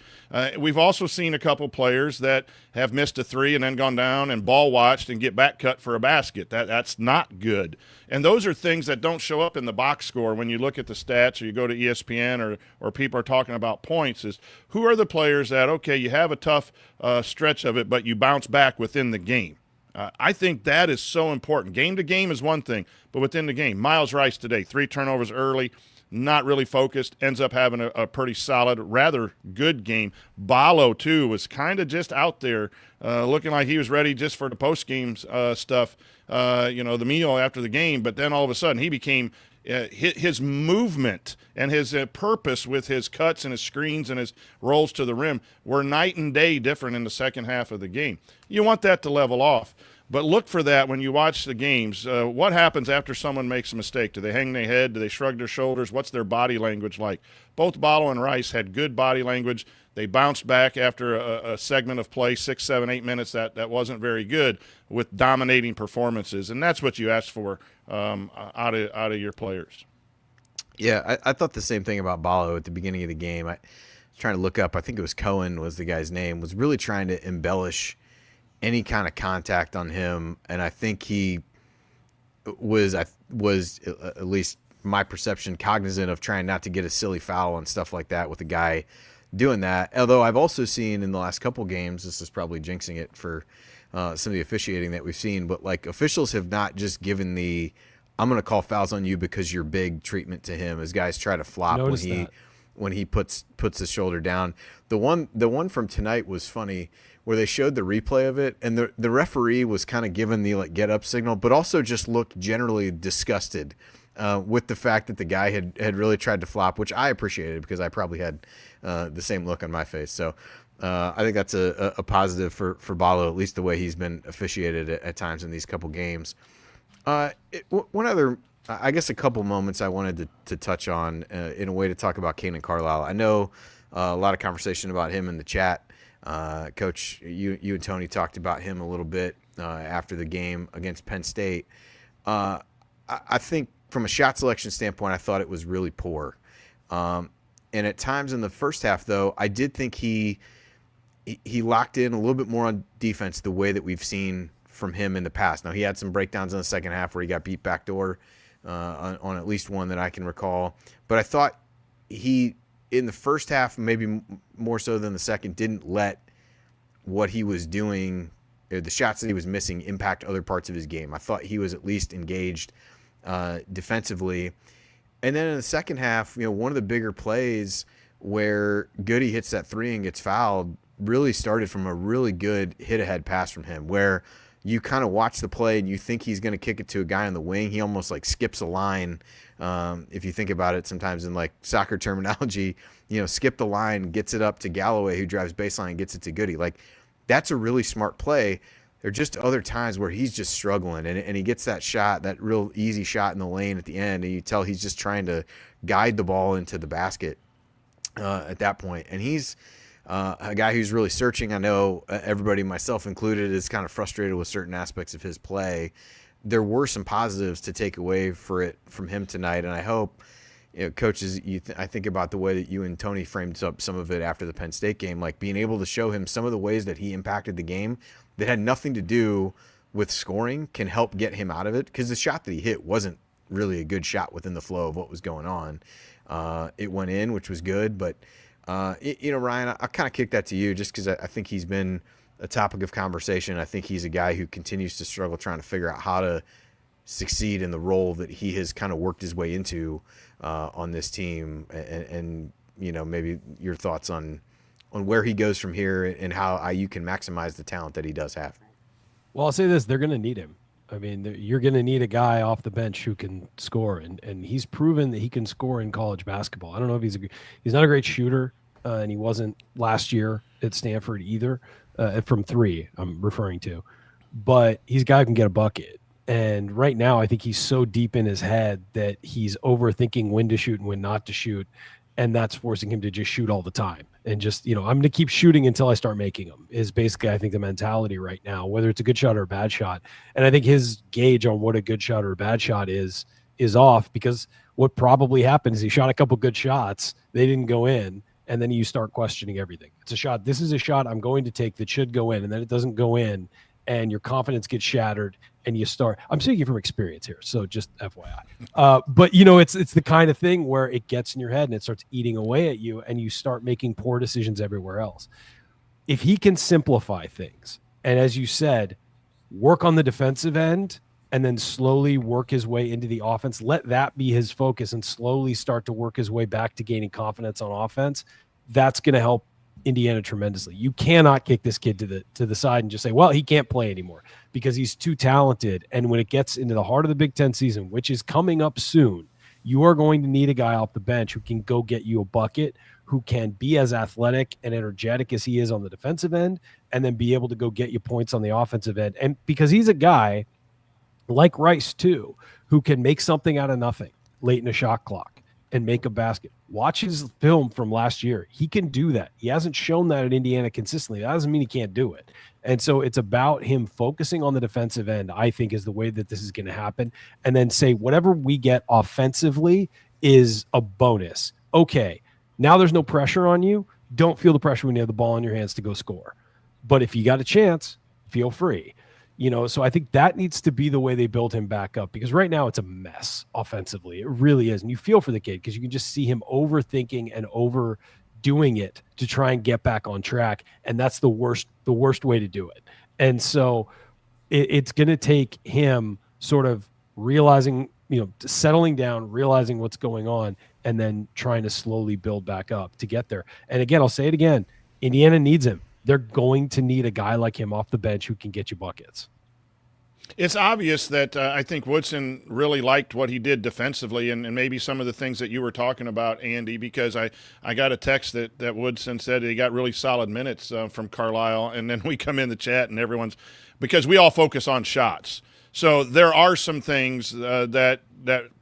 We've also seen a couple players that have missed a 3 and then gone down and ball watched and get back cut for a basket. That's not good. And those are things that don't show up in the box score when you look at the stats or you go to ESPN or people are talking about points. Is who are the players that, okay, you have a tough stretch of it, but you bounce back within the game. I think that is so important. Game to game is one thing, but within the game, Myles Rice today, 3 turnovers early, not really focused, ends up having a pretty solid, rather good game. Ballo, too, was kind of just out there looking like he was ready just for the post-game stuff, the meal after the game, but then all of a sudden he became his movement and his purpose with his cuts and his screens and his rolls to the rim were night and day different in the second half of the game. You want that to level off, but look for that when you watch the games. What happens after someone makes a mistake? Do they hang their head? Do they shrug their shoulders? What's their body language like? Both Ballo and Rice had good body language. They bounced back after a segment of play, 6, 7, 8 minutes that wasn't very good, with dominating performances, and that's what you ask for out of your players. Yeah, I thought the same thing about Ballo at the beginning of the game. I was trying to look up. I think it was Cohen was the guy's name. Was really trying to embellish any kind of contact on him, and I think he was at least my perception, cognizant of trying not to get a silly foul and stuff like that with a guy doing that. Although I've also seen in the last couple games, this is probably jinxing it for some of the officiating that we've seen, but like officials have not just given the I'm going to call fouls on you because you're big treatment to him as guys try to flop when he puts his shoulder down. The one from tonight was funny where they showed the replay of it, and the referee was kind of given the like get up signal, but also just looked generally disgusted with the fact that the guy had really tried to flop, which I appreciated because I probably had the same look on my face. So I think that's a positive for Ballo, at least the way he's been officiated at times in these couple games. One other, I guess, a couple moments I wanted to touch on in a way to talk about Kanan Carlisle. I know a lot of conversation about him in the chat. Coach, you and Tony talked about him a little bit after the game against Penn State. I think from a shot selection standpoint, I thought it was really poor. And at times in the first half, though, I did think he locked in a little bit more on defense the way that we've seen from him in the past. Now, he had some breakdowns in the second half where he got beat backdoor on at least one that I can recall. But I thought he, in the first half, maybe more so than the second, didn't let what he was doing, or the shots that he was missing, impact other parts of his game. I thought he was at least engaged defensively. And then in the second half, one of the bigger plays where Goody hits that 3 and gets fouled really started from a really good hit-ahead pass from him, where you kind of watch the play and you think he's going to kick it to a guy on the wing. He almost like skips a line. If you think about it, sometimes in like soccer terminology, skip the line, gets it up to Galloway, who drives baseline and gets it to Goody. Like, that's a really smart play. There are just other times where he's just struggling, and he gets that shot, that real easy shot in the lane at the end, and you tell he's just trying to guide the ball into the basket at that point. And he's a guy who's really searching. I know everybody, myself included, is kind of frustrated with certain aspects of his play. There were some positives to take away from him tonight, and I hope, coaches, I think about the way that you and Tony framed up some of it after the Penn State game, like being able to show him some of the ways that he impacted the game that had nothing to do with scoring can help get him out of it, because the shot that he hit wasn't really a good shot within the flow of what was going on. It went in, which was good, but Ryan, I'll kind of kick that to you just because I think he's been a topic of conversation. I think he's a guy who continues to struggle trying to figure out how to succeed in the role that he has kind of worked his way into on this team. And maybe your thoughts on where he goes from here and how IU can maximize the talent that he does have. Well, I'll say this, they're going to need him. I mean, you're going to need a guy off the bench who can score, and he's proven that he can score in college basketball. I don't know if he's not a great shooter, and he wasn't last year at Stanford either, from three I'm referring to, but he's a guy who can get a bucket. And right now, I think he's so deep in his head that he's overthinking when to shoot and when not to shoot, and that's forcing him to just shoot all the time. And just, I'm going to keep shooting until I start making them is basically, I think, the mentality right now, whether it's a good shot or a bad shot. And I think his gauge on what a good shot or a bad shot is off, because what probably happened is he shot a couple good shots. They didn't go in. And then you start questioning everything. It's a shot. This is a shot I'm going to take that should go in. And then it doesn't go in. And your confidence gets shattered. And you start, I'm speaking from experience here, so just FYI. But it's the kind of thing where it gets in your head and it starts eating away at you, and you start making poor decisions everywhere else. If he can simplify things, and as you said, work on the defensive end, and then slowly work his way into the offense, let that be his focus, and slowly start to work his way back to gaining confidence on offense. That's going to help Indiana tremendously. You cannot kick this kid to the side and just say, well, he can't play anymore, because he's too talented. And when it gets into the heart of the Big Ten season, which is coming up soon, you are going to need a guy off the bench who can go get you a bucket, who can be as athletic and energetic as he is on the defensive end, and then be able to go get you points on the offensive end. And because he's a guy like Rice too, who can make something out of nothing late in a shot clock and make a basket. Watch his film from last year. He can do that. He hasn't shown that at Indiana consistently. That doesn't mean he can't do it. And so it's about him focusing on the defensive end, I think, is the way that this is going to happen. And then say, whatever we get offensively is a bonus. Okay, now there's no pressure on you. Don't feel the pressure when you have the ball in your hands to go score. But if you got a chance, feel free. So I think that needs to be the way they build him back up, because right now it's a mess offensively. It really is. And you feel for the kid because you can just see him overthinking and overdoing it to try and get back on track. And that's the worst way to do it. And so it's going to take him sort of realizing, settling down, realizing what's going on, and then trying to slowly build back up to get there. And again, I'll say it again, Indiana needs him. They're going to need a guy like him off the bench who can get you buckets. It's obvious that I think Woodson really liked what he did defensively, and maybe some of the things that you were talking about, Andy, because I got a text that Woodson said he got really solid minutes from Carlisle, and then we come in the chat and everyone's – because we all focus on shots. So there are some things that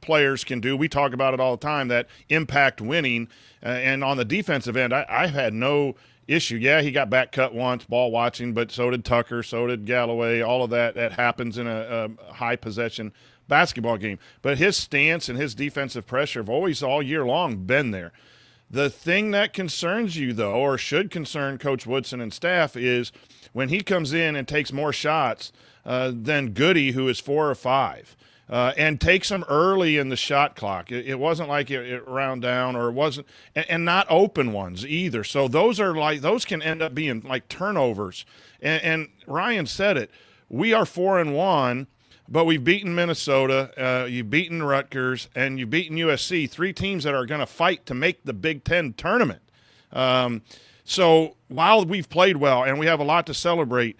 players can do. We talk about it all the time that impact winning, and on the defensive end, I've had no – issue. Yeah, he got back cut once, ball watching, but so did Tucker, so did Galloway. All of that happens in a high possession basketball game. But his stance and his defensive pressure have always all year long been there. The thing that concerns you, though, or should concern Coach Woodson and staff, is when he comes in and takes more shots than Goody, who is 4 or 5. And takes them early in the shot clock. It wasn't like it round down, or it wasn't, and not open ones either. So those can end up being like turnovers. And Ryan said it. We are 4-1, but we've beaten Minnesota, you've beaten Rutgers, and you've beaten USC, 3 teams that are going to fight to make the Big Ten tournament. So while we've played well and we have a lot to celebrate,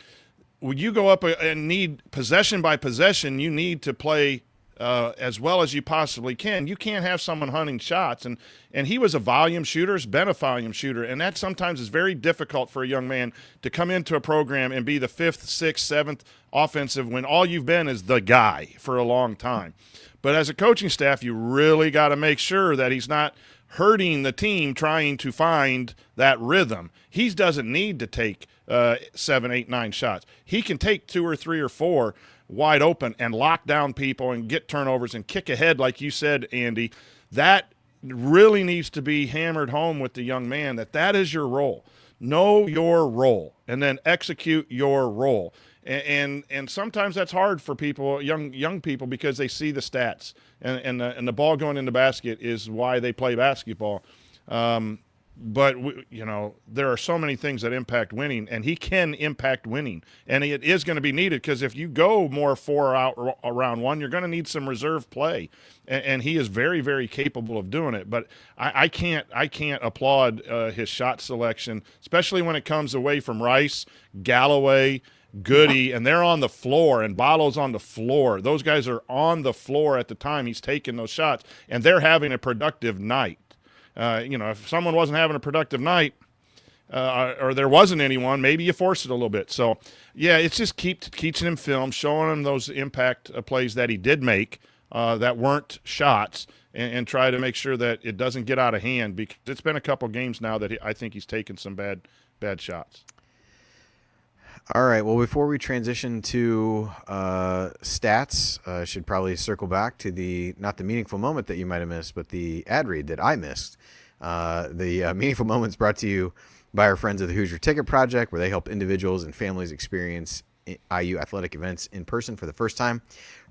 when you go up and need possession by possession, you need to play as well as you possibly can. You can't have someone hunting shots. And he was a volume shooter, has been a volume shooter, and that sometimes is very difficult for a young man to come into a program and be the 5th, 6th, 7th offensive when all you've been is the guy for a long time. But as a coaching staff, you really got to make sure that he's not hurting the team trying to find that rhythm. He doesn't need to take 7, 8, 9 shots. He can take 2 or 3 or 4 wide open and lock down people and get turnovers and kick ahead, like you said, Andy. That really needs to be hammered home with the young man, that is your role. Know your role and then execute your role. And sometimes that's hard for people, young people, because they see the stats and the ball going in the basket is why they play basketball. But there are so many things that impact winning, and he can impact winning, and it is going to be needed because if you go more 4 out around 1, you're going to need some reserve play, and he is very, very capable of doing it. But I can't applaud his shot selection, especially when it comes away from Rice, Galloway, Goody, and they're on the floor, and Ballo's on the floor. Those guys are on the floor at the time he's taking those shots, and they're having a productive night. If someone wasn't having a productive night or there wasn't anyone, maybe you force it a little bit. So, yeah, it's just keep teaching him film, showing him those impact plays that he did make that weren't shots, and try to make sure that it doesn't get out of hand because it's been a couple games now that I think he's taken some bad shots. All right. Well, before we transition to stats, I should probably circle back to not the meaningful moment that you might have missed, but the ad read that I missed. The meaningful moments brought to you by our friends of the Hoosier Ticket Project, where they help individuals and families experience IU athletic events in person for the first time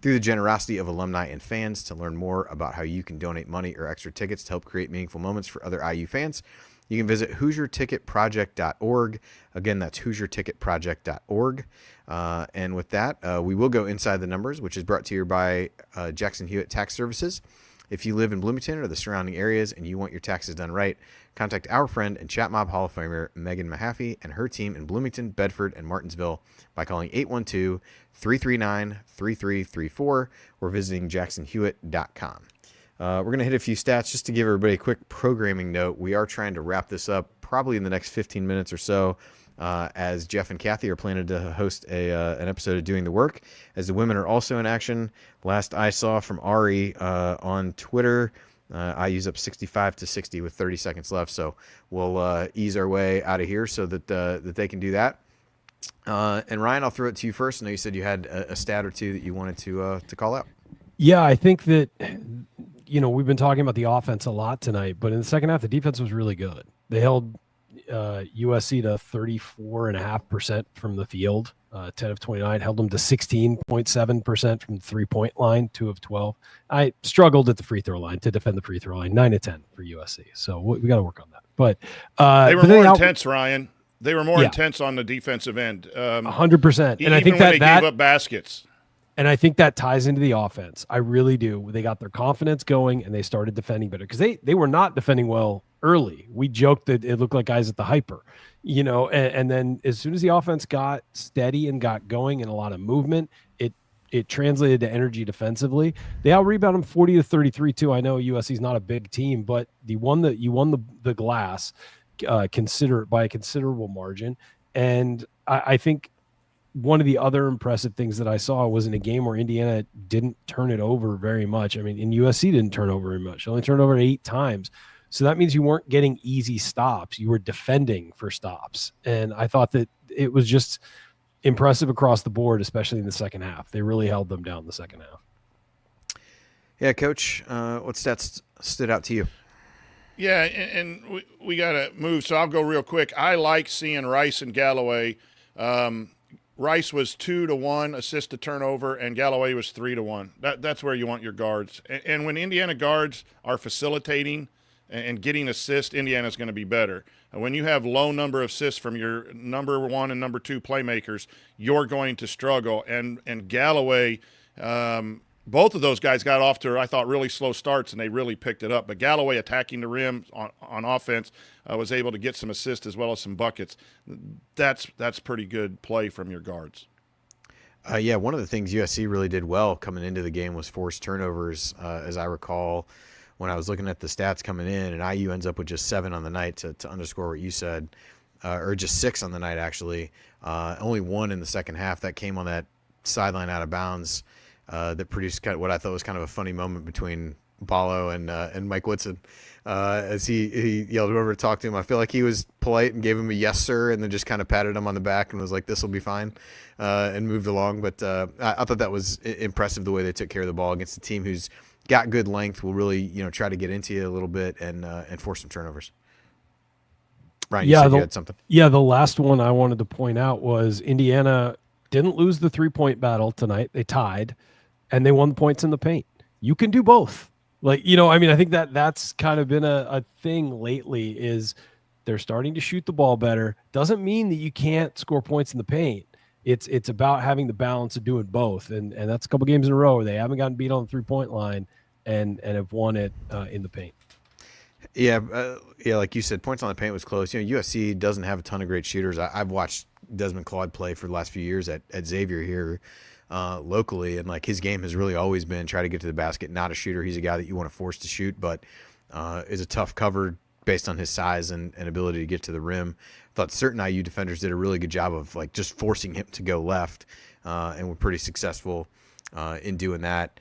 through the generosity of alumni and fans. To learn more about how you can donate money or extra tickets to help create meaningful moments for other IU fans, you can visit HoosierTicketProject.org. Again, that's HoosierTicketProject.org. And with that, we will go inside the numbers, which is brought to you by Jackson Hewitt Tax Services. If you live in Bloomington or the surrounding areas and you want your taxes done right, contact our friend and Chat Mob Hall of Famer Megan Mahaffey and her team in Bloomington, Bedford, and Martinsville by calling 812-339-3334 or visiting jacksonhewitt.com. We're going to hit a few stats just to give everybody a quick programming note. We are trying to wrap this up probably in the next 15 minutes or so, as Jeff and Kathy are planning to host an episode of Doing the Work, as the women are also in action. Last I saw from Ari on Twitter, IU's up 65-60 with 30 seconds left, so we'll ease our way out of here so that they can do that. And Ryan, I'll throw it to you first. I know you said you had a stat or two that you wanted to call out. Yeah, I think that we've been talking about the offense a lot tonight, but in the second half, the defense was really good. They held USC to 34.5% from the field, 10 of 29, held them to 16.7% from the 3-point line, 2 of 12. I struggled at the free throw line to defend the free throw line, 9 of 10 for USC. So we got to work on that. But they were more intense, Ryan. They were more intense on the defensive end. 100%. And I think they gave up baskets. And I think that ties into the offense. I really do. They got their confidence going, and they started defending better because they were not defending well early. We joked that it looked like guys at the hyper, and then as soon as the offense got steady and got going and a lot of movement, it translated to energy defensively. They out-rebounded them 40-33 too. I know USC's not a big team, but you won the glass by a considerable margin. And I think one of the other impressive things that I saw was in a game where Indiana didn't turn it over very much. I mean, and USC didn't turn over very much. They only turned over 8 times. So that means you weren't getting easy stops. You were defending for stops. And I thought that it was just impressive across the board, especially in the second half. They really held them down in the second half. Yeah, Coach, what stats stood out to you? Yeah, and we got to move, so I'll go real quick. I like seeing Rice and Galloway. Rice was 2-1 assist to turnover, and Galloway was 3-1. That's where you want your guards. And when Indiana guards are facilitating and getting assists, Indiana's going to be better. And when you have low number of assists from your number 1 and number 2 playmakers, you're going to struggle. And Galloway, both of those guys got off to, I thought, really slow starts, and they really picked it up. But Galloway attacking the rim on offense was able to get some assists as well as some buckets. That's pretty good play from your guards. Yeah, one of the things USC really did well coming into the game was force turnovers. As I recall, when I was looking at the stats coming in, and IU ends up with just 7 on the night to underscore what you said, or just 6 on the night, actually. Only 1 in the second half. That came on that sideline out of bounds that produced kind of what I thought was kind of a funny moment between Ballo and Mike Woodson. As he yelled over to talk to him. I feel like he was polite and gave him a yes, sir, and then just kind of patted him on the back and was like, this will be fine, and moved along. But I thought that was impressive the way they took care of the ball against a team who's got good length, will really try to get into you a little bit and force some turnovers. Ryan, you said you had something. Yeah, the last one I wanted to point out was Indiana didn't lose the 3-point battle tonight. They tied, and they won the points in the paint. You can do both. I think that's kind of been a thing lately is They're starting to shoot the ball better. Doesn't mean that you can't score points in the paint. It's about having the balance of doing both. And that's a couple games in a row where they haven't gotten beat on the 3-point line and have won it in the paint. Yeah, like you said, points on the paint was close. USC doesn't have a ton of great shooters. I've watched Desmond Claude play for the last few years at Xavier here locally, and like his game has really always been try to get to the basket. Not a shooter. He's a guy that you want to force to shoot, but is a tough cover based on his size and ability to get to the rim. I thought certain IU defenders did a really good job of like just forcing him to go left, and were pretty successful in doing that.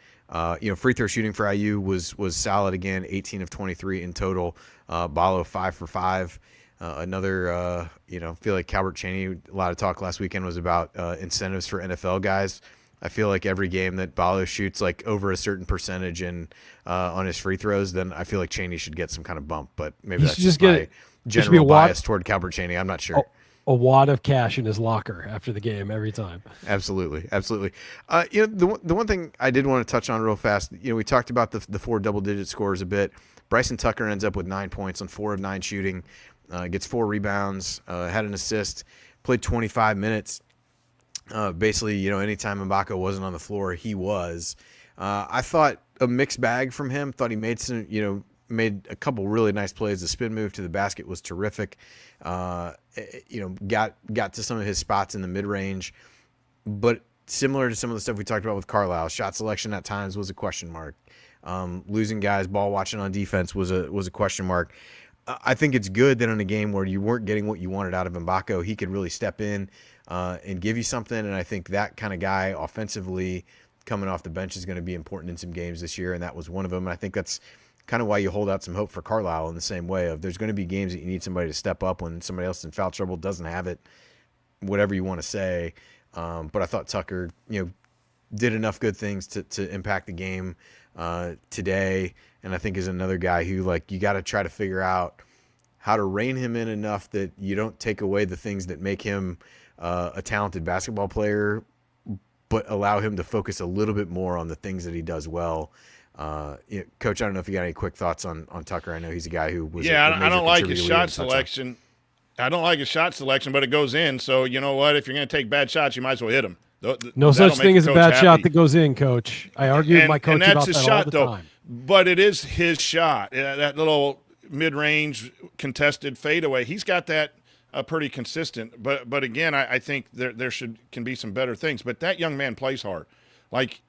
Free throw shooting for IU was solid again, 18 of 23 in total. Ballo 5 for 5. Feel like Calbert Chaney, a lot of talk last weekend was about incentives for NFL guys. I feel like every game that Ballo shoots like over a certain percentage on his free throws, then I feel like Chaney should get some kind of bump. But maybe that's just my general bias toward Calbert Chaney. I'm not sure. A wad of cash in his locker after the game every time. Absolutely. The one thing I did want to touch on real fast, we talked about the 4 double-digit scores a bit. Bryson Tucker ends up with 9 points on 4 of 9 shooting, gets 4 rebounds, had an assist, played 25 minutes. Basically, anytime Mbako wasn't on the floor, he was. I thought a mixed bag from him. Thought he made made a couple really nice plays. The spin move to the basket was terrific. Got to some of his spots in the mid range, but similar to some of the stuff we talked about with Carlisle, shot selection at times was a question mark. Losing guys, ball watching on defense was a question mark. I think it's good that in a game where you weren't getting what you wanted out of Mbako, he could really step in and give you something. And I think that kind of guy offensively coming off the bench is going to be important in some games this year, and that was one of them. And I think that's kind of why you hold out some hope for Carlisle in the same way of there's going to be games that you need somebody to step up when somebody else in foul trouble doesn't have it, whatever you want to say. But I thought Tucker, did enough good things to impact the game today. And I think is another guy who you got to try to figure out how to rein him in enough that you don't take away the things that make him a talented basketball player, but allow him to focus a little bit more on the things that he does well. Coach, I don't know if you got any quick thoughts on Tucker. I know he's a guy who was I don't like his shot selection. I don't like his shot selection, but it goes in. So you know what? If you're going to take bad shots, you might as well hit them. No such thing as a bad shot that goes in, Coach. I argue with my coach about that all the time. But it is his shot. That little mid-range contested fadeaway. He's got that pretty consistent. But again, I think there can be some better things. But that young man plays hard.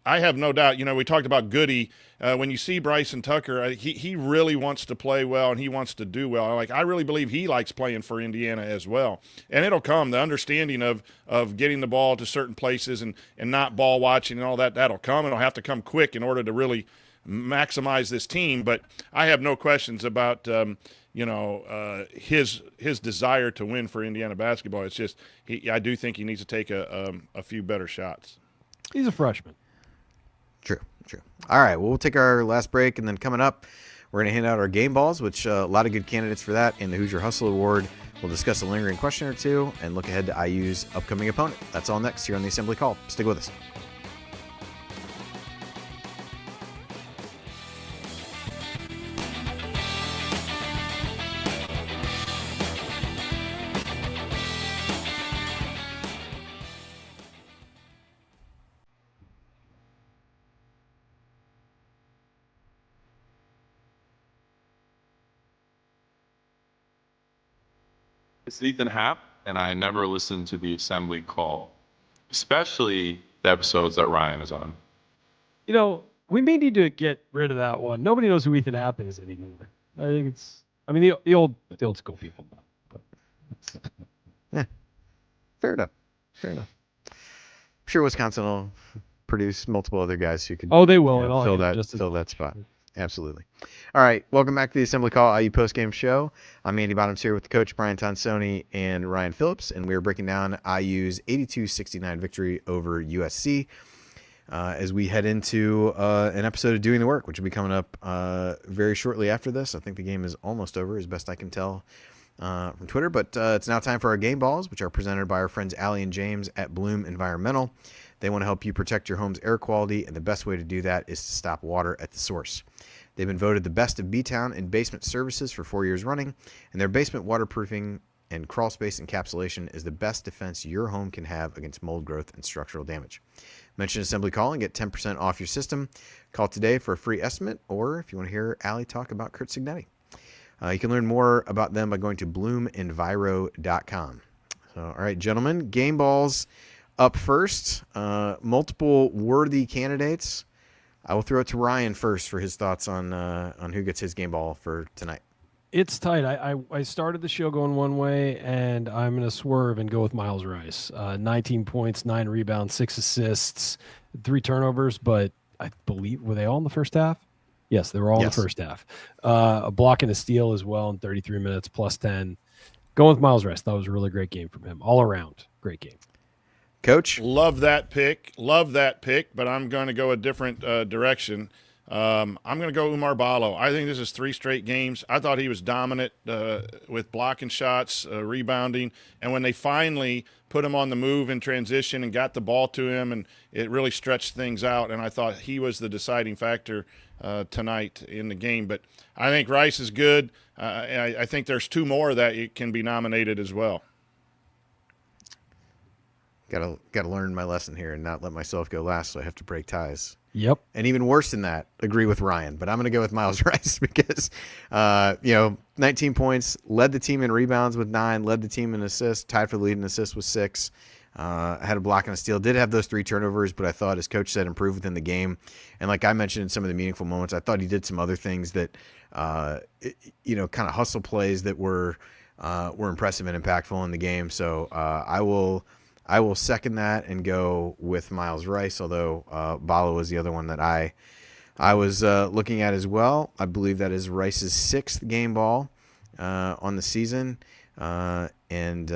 I have no doubt. We talked about Goody. When you see Bryson Tucker, he really wants to play well and he wants to do well. I really believe he likes playing for Indiana as well. And it'll come. The understanding of getting the ball to certain places and not ball watching and all that, that'll come. It'll have to come quick in order to really maximize this team. But I have no questions about his desire to win for Indiana basketball. It's just I do think he needs to take a few better shots. He's a freshman. True. All right, well, we'll take our last break, and then coming up, we're going to hand out our game balls, which a lot of good candidates for that, and the Hoosier Hustle Award. We'll discuss a lingering question or two and look ahead to IU's upcoming opponent. That's all next here on the Assembly Call. Stick with us. It's Ethan Happ, and I never listen to the Assembly Call, especially the episodes that Ryan is on. We may need to get rid of that one. Nobody knows who Ethan Happ is anymore. I think the old school people. Yeah, fair enough. I'm sure Wisconsin will produce multiple other guys who could. Oh, they will. Fill that spot. Absolutely. All right. Welcome back to the Assembly Call IU postgame show. I'm Andy Bottoms here with the coach, Brian Tonsoni and Ryan Phillips, and we are breaking down IU's 82-69 victory over USC as we head into an episode of Doing the Work, which will be coming up very shortly after this. I think the game is almost over, as best I can tell from Twitter, but it's now time for our game balls, which are presented by our friends Allie and James at Bloom Environmental. They want to help you protect your home's air quality, and the best way to do that is to stop water at the source. They've been voted the best of B-Town in basement services for 4 years running, and their basement waterproofing and crawl space encapsulation is the best defense your home can have against mold growth and structural damage. Mention Assembly Call and get 10% off your system. Call today for a free estimate, or if you want to hear Allie talk about Kurt Signetti. You can learn more about them by going to bloomenviro.com. So, all right, gentlemen, game balls up first. Multiple worthy candidates. I will throw it to Ryan first for his thoughts on who gets his game ball for tonight. It's tight. I started the show going one way, and I'm going to swerve and go with Myles Rice. 19 points, 9 rebounds, 6 assists, 3 turnovers, but I believe, were they all in the first half? Yes, they were all in the first half. A block and a steal as well in 33 minutes, plus 10. Going with Myles Rice. That was a really great game from him. All around, great game. Coach? Love that pick, but I'm going to go a different direction. I'm going to go Oumar Ballo. I think this is 3 straight games. I thought he was dominant with blocking shots, rebounding, and when they finally put him on the move in transition and got the ball to him, and it really stretched things out, and I thought he was the deciding factor tonight in the game. But I think Rice is good. I think there's 2 more that can be nominated as well. Got to learn my lesson here and not let myself go last, so I have to break ties. Yep. And even worse than that, agree with Ryan. But I'm going to go with Myles Rice because, 19 points, led the team in rebounds with 9, led the team in assists, tied for the lead in assists with 6. Had a block and a steal. Did have those 3 turnovers, but I thought, as Coach said, improved within the game. And like I mentioned in some of the meaningful moments, I thought he did some other things that, kind of hustle plays that were impressive and impactful in the game. So I will second that and go with Myles Rice, although Ballo was the other one that I was looking at as well. I believe that is Rice's 6th game ball on the season. And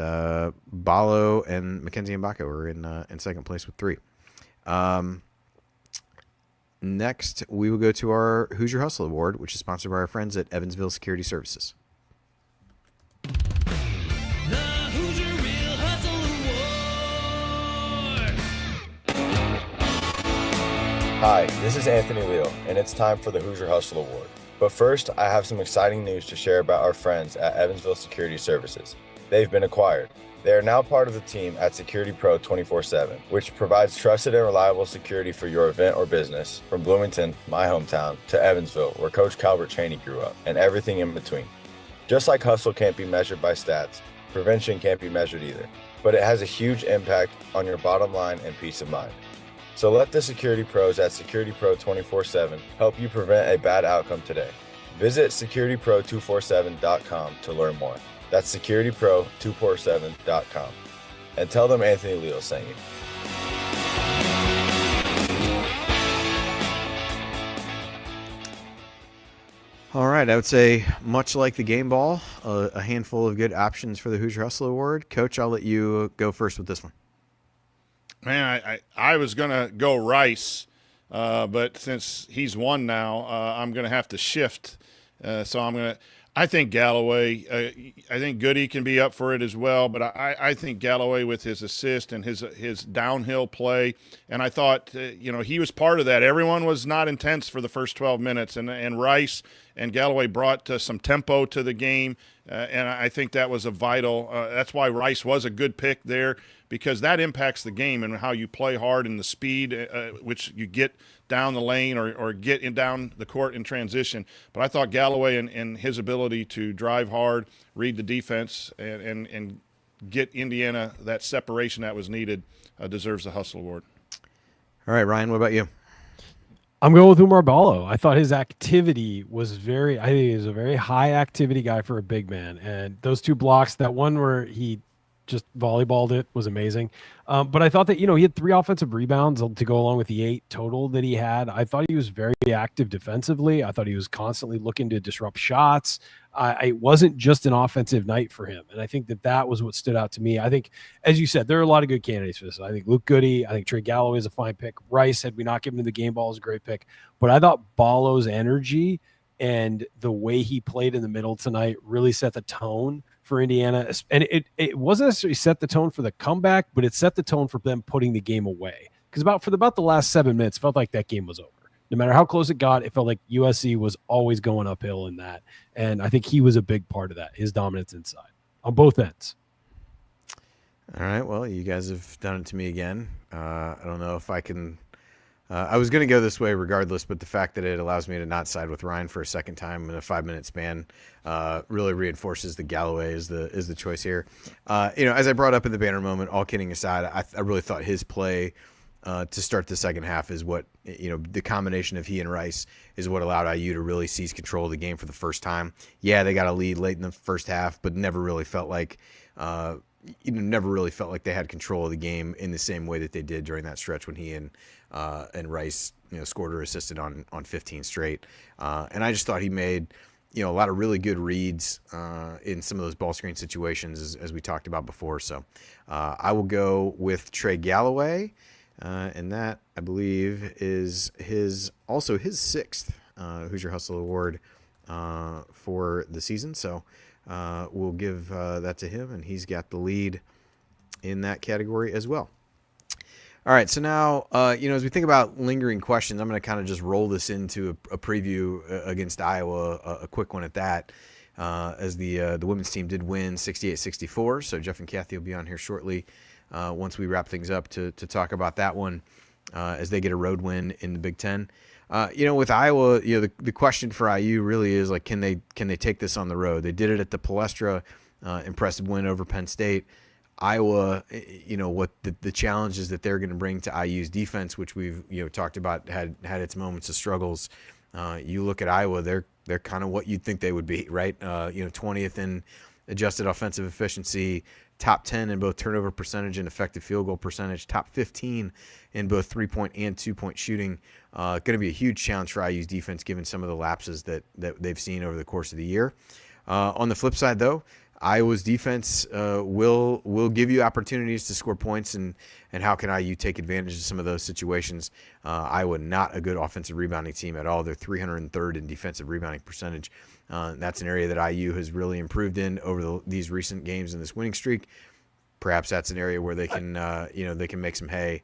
Ballo and Mackenzie Mbaka were in second place with 3. Next, we will go to our Hoosier Hustle Award, which is sponsored by our friends at Evansville Security Services. Hi, this is Anthony Leal, and it's time for the Hoosier Hustle Award. But first, I have some exciting news to share about our friends at Evansville Security Services. They've been acquired. They are now part of the team at Security Pro 24/7, which provides trusted and reliable security for your event or business, from Bloomington, my hometown, to Evansville, where Coach Calvert Chaney grew up, and everything in between. Just like hustle can't be measured by stats, prevention can't be measured either, but it has a huge impact on your bottom line and peace of mind. So let the security pros at Security Pro 24/7 help you prevent a bad outcome today. Visit securitypro247.com to learn more. That's securitypro247.com. And tell them Anthony Leal sent you. All right, I would say much like the game ball, a handful of good options for the Hoosier Hustle Award. Coach, I'll let you go first with this one. Man, I was going to go Rice, but since he's won now, I'm going to have to shift. So I think Galloway, I think Goody can be up for it as well, but I think Galloway with his assist and his downhill play, and I thought, he was part of that. Everyone was not intense for the first 12 minutes, and Rice and Galloway brought some tempo to the game, and I think that was a vital. That's why Rice was a good pick there, because that impacts the game and how you play hard and the speed which you get down the lane or get down the court in transition. But I thought Galloway and his ability to drive hard, read the defense, and get Indiana that separation that was needed deserves the Hustle Award. All right, Ryan, what about you? I'm going with Oumar Ballo. I thought his activity was I think he was a very high activity guy for a big man. And those 2 blocks, that one where he just volleyballed it, was amazing. But I thought that, he had 3 offensive rebounds to go along with the 8 total that he had. I thought he was very active defensively. I thought he was constantly looking to disrupt shots. It wasn't just an offensive night for him. And I think that was what stood out to me. I think, as you said, there are a lot of good candidates for this. I think Luke Goody, I think Trey Galloway is a fine pick. Rice, had we not given him the game ball, is a great pick. But I thought Ballo's energy and the way he played in the middle tonight really set the tone for Indiana. And it wasn't necessarily set the tone for the comeback, but it set the tone for them putting the game away. Because for about the last 7 minutes, it felt like that game was over. No matter how close it got, it felt like USC was always going uphill in that. And I think he was a big part of that, his dominance inside on both ends. All right. Well, you guys have done it to me again. I don't know if I can. I was going to go this way regardless, but the fact that it allows me to not side with Ryan for a second time in a 5-minute span really reinforces the Galloway is the choice here. As I brought up in the banner moment, all kidding aside, I really thought his play to start the second half is what, the combination of he and Rice is what allowed IU to really seize control of the game for the first time. Yeah, they got a lead late in the first half, but never really felt like they had control of the game in the same way that they did during that stretch when he and Rice, scored or assisted on 15 straight. And I just thought he made, a lot of really good reads in some of those ball screen situations as we talked about before. So I will go with Trey Galloway, and that I believe is his sixth Hoosier Hustle Award for the season. So we'll give that to him, and he's got the lead in that category as well. All right, so now, as we think about lingering questions, I'm going to kind of just roll this into a preview against Iowa, a quick one at that, as the women's team did win 68-64. So Jeff and Kathy will be on here shortly once we wrap things up to talk about that one as they get a road win in the Big Ten. With Iowa, the question for IU really is like, can they take this on the road? They did it at the Palestra, impressive win over Penn State. Iowa, what the challenges that they're going to bring to IU's defense, which we've talked about, had its moments of struggles. You look at Iowa, they're kind of what you'd think they would be, right? 20th in adjusted offensive efficiency, top 10 in both turnover percentage and effective field goal percentage, top 15 in both 3-point and 2-point shooting. Going to be a huge challenge for IU's defense given some of the lapses that they've seen over the course of the year. On the flip side, though, Iowa's defense will give you opportunities to score points, and how can IU take advantage of some of those situations? Iowa not a good offensive rebounding team at all. They're 303rd in defensive rebounding percentage. That's an area that IU has really improved in over these recent games in this winning streak. Perhaps that's an area where they can they can make some hay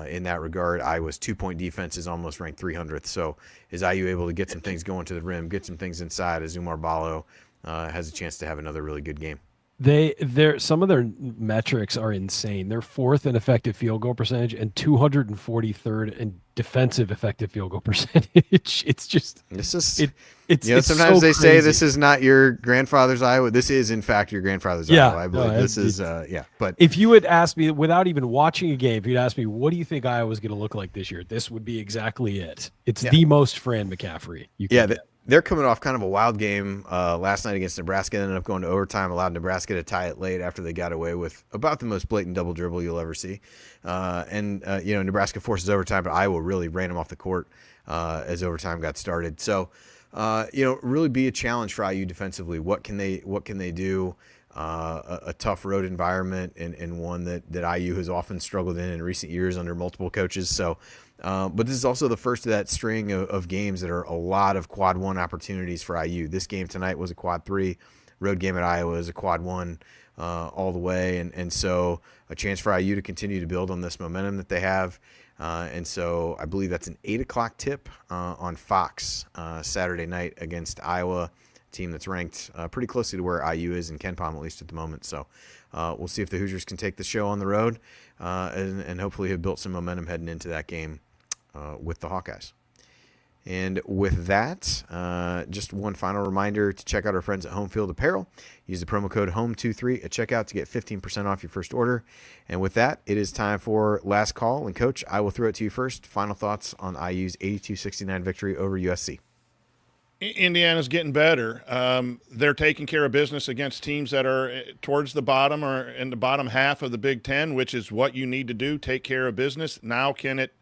in that regard. Iowa's 2-point defense is almost ranked 300th. So is IU able to get some things going to the rim, get some things inside as Oumar Ballo has a chance to have another really good game? Some of their metrics are insane. They're 4th in effective field goal percentage and 243rd in defensive effective field goal percentage. It's just it's sometimes so they say crazy. this is not your grandfather's Iowa. This is in fact your grandfather's Iowa. I believe But if you would ask me without even watching a game, if you'd ask me, what do you think Iowa's going to look like this year? This would be exactly it. It's the most Fran McCaffrey you can get. They're coming off kind of a wild game last night against Nebraska. Ended up going to overtime, allowed Nebraska to tie it late after they got away with about the most blatant double dribble you'll ever see. Nebraska forces overtime, but Iowa really ran them off the court as overtime got started. So, really be a challenge for IU defensively. What can they do? A tough road environment and one that IU has often struggled in recent years under multiple coaches. So, but this is also the first of that string of games that are a lot of quad 1 opportunities for IU. This game tonight was a quad 3. Road game at Iowa is a quad 1 all the way. And so a chance for IU to continue to build on this momentum that they have. And so I believe that's an 8:00 tip on Fox Saturday night against Iowa, team that's ranked pretty closely to where IU is in KenPom, at least at the moment. So we'll see if the Hoosiers can take the show on the road and hopefully have built some momentum heading into that game with the Hawkeyes. And with that, just one final reminder to check out our friends at Home Field Apparel. Use the promo code HOME23 at checkout to get 15% off your first order. And with that, it is time for last call. And Coach, I will throw it to you first. Final thoughts on IU's 82-69 victory over USC. Indiana's getting better. They're taking care of business against teams that are towards the bottom or in the bottom half of the Big Ten, which is what you need to do, take care of business. Now can it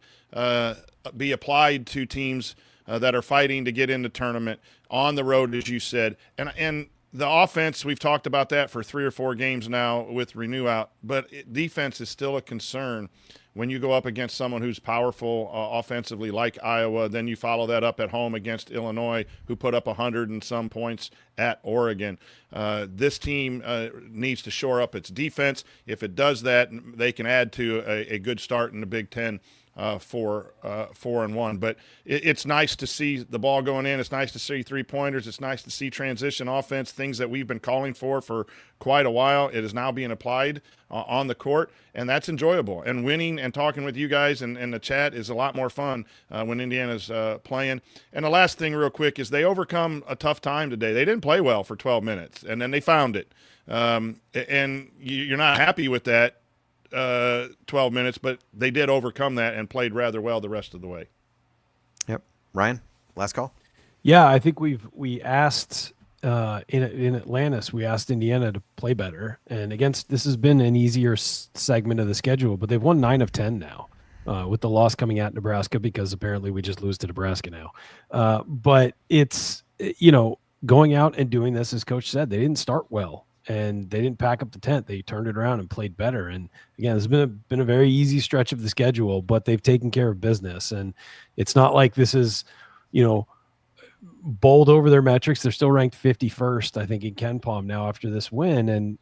be applied to teams that are fighting to get in the tournament on the road, as you said. And the offense, we've talked about that for 3 or 4 games now with Renew out, but defense is still a concern when you go up against someone who's powerful offensively like Iowa. Then you follow that up at home against Illinois, who put up 100 and some points at Oregon. This team needs to shore up its defense. If it does that, they can add to a good start in the Big Ten 4-1. But it's nice to see the ball going in. It's nice to see 3-pointers. It's nice to see transition offense, things that we've been calling for quite a while. It is now being applied on the court, and that's enjoyable. And winning and talking with you guys and the chat is a lot more fun when Indiana's playing. And the last thing real quick is they overcome a tough time today. They didn't play well for 12 minutes, and then they found it. And you're not happy with that 12 minutes, but they did overcome that and played rather well the rest of the way. Yep. Ryan, last call. Yeah, I think we asked in Atlantis, we asked Indiana to play better, and this has been an easier segment of the schedule, but they've won 9 of 10 now, with the loss coming at Nebraska because apparently we just lose to Nebraska now. But it's going out and doing this, as Coach said, they didn't start well. And they didn't pack up the tent. They turned it around and played better. And again, it's been a very easy stretch of the schedule, but they've taken care of business. And it's not like this is, bowled over their metrics. They're still ranked 51st, I think, in KenPom now after this win.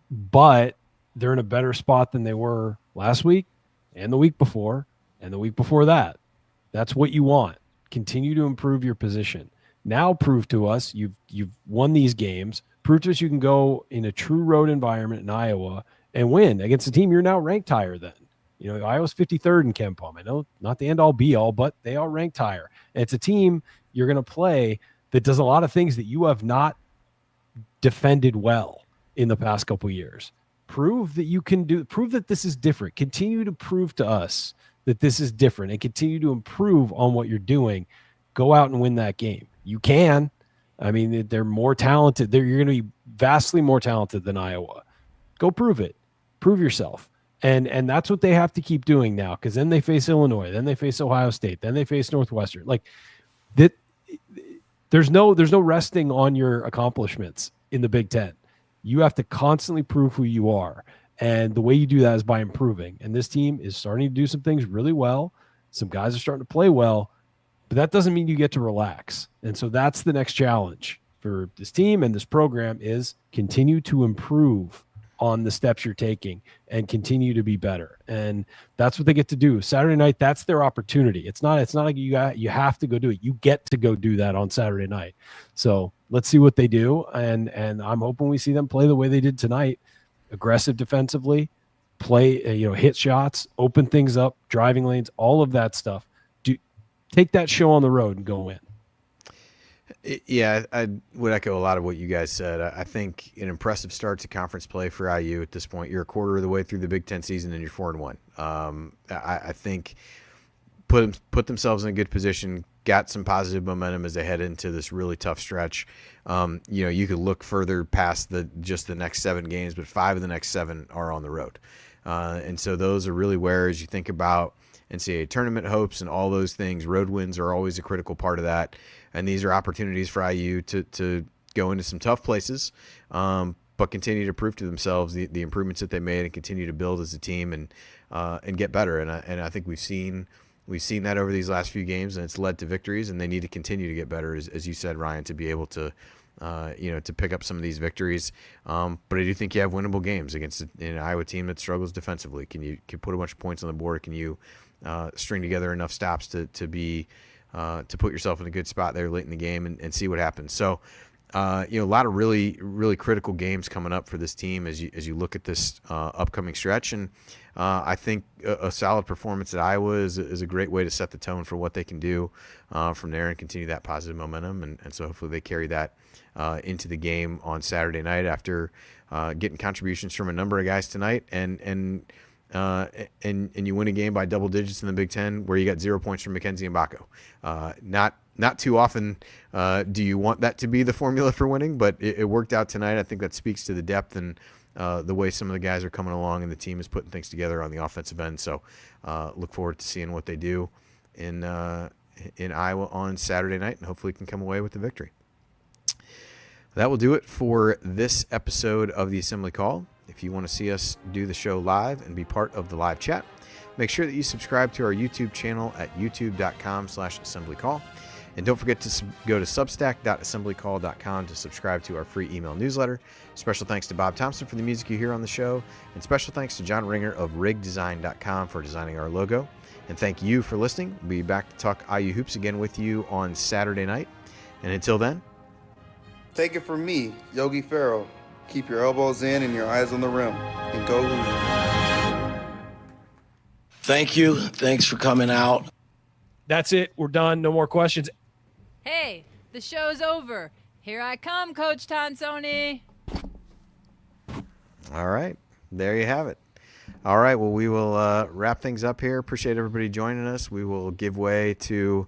But they're in a better spot than they were last week and the week before and the week before that. That's what you want. Continue to improve your position. Now prove to us you've won these games. Prove to us you can go in a true road environment in Iowa and win against a team you're now ranked higher than. Iowa's 53rd in KenPom. I know not the end-all be-all, but they are ranked higher. And it's a team you're going to play that does a lot of things that you have not defended well in the past couple years. Prove that you can do. Prove that this is different. Continue to prove to us that this is different and continue to improve on what you're doing. Go out and win that game. You can. I mean, they're more talented. You're going to be vastly more talented than Iowa. Go prove it. Prove yourself. And that's what they have to keep doing now, because then they face Illinois, then they face Ohio State, then they face Northwestern. Like that, there's no resting on your accomplishments in the Big Ten. You have to constantly prove who you are. And the way you do that is by improving. And this team is starting to do some things really well. Some guys are starting to play well. But that doesn't mean you get to relax. And so that's the next challenge for this team and this program is continue to improve on the steps you're taking and continue to be better. And that's what they get to do. Saturday night, that's their opportunity. It's not like you have to go do it. You get to go do that on Saturday night. So let's see what they do. And I'm hoping we see them play the way they did tonight, aggressive defensively, play, hit shots, open things up, driving lanes, all of that stuff. Take that show on the road and go win. Yeah, I would echo a lot of what you guys said. I think an impressive start to conference play for IU at this point. You're a quarter of the way through the Big Ten season and you're 4-1. I think put themselves in a good position, got some positive momentum as they head into this really tough stretch. You could look further past just the next 7 games, but 5 of the next 7 are on the road. And so those are really where, as you think about NCAA tournament hopes and all those things, road wins are always a critical part of that. And these are opportunities for IU to go into some tough places, but continue to prove to themselves the improvements that they made and continue to build as a team and get better. And I think we've seen that over these last few games, and it's led to victories. And they need to continue to get better, as you said, Ryan, to be able to to pick up some of these victories. But I do think you have winnable games against an Iowa team that struggles defensively. Can you put a bunch of points on the board? Can you string together enough stops to put yourself in a good spot there late in the game and see what happens? So, a lot of really, really critical games coming up for this team as you look at this upcoming stretch. And I think a solid performance at Iowa is a great way to set the tone for what they can do from there and continue that positive momentum. And so hopefully they carry that into the game on Saturday night after getting contributions from a number of guys tonight and you win a game by double digits in the Big Ten where you got 0 points from Mackenzie and Baco. Not too often do you want that to be the formula for winning, but it worked out tonight. I think that speaks to the depth and the way some of the guys are coming along and the team is putting things together on the offensive end. So look forward to seeing what they do in Iowa on Saturday night, and hopefully can come away with the victory. That will do it for this episode of the Assembly Call. If you want to see us do the show live and be part of the live chat, make sure that you subscribe to our YouTube channel at youtube.com/assemblycall. And don't forget to go to substack.assemblycall.com to subscribe to our free email newsletter. Special thanks to Bob Thompson for the music you hear on the show. And special thanks to John Ringer of rigdesign.com for designing our logo. And thank you for listening. We'll be back to talk IU Hoops again with you on Saturday night. And until then, take it from me, Yogi Ferrell. Keep your elbows in and your eyes on the rim. And go Hoosiers. Thank you. Thanks for coming out. That's it. We're done. No more questions. Hey, the show's over. Here I come, Coach Tonsoni. all right, there you have it. All right, well, we will wrap things up here. Appreciate everybody joining us. We will give way to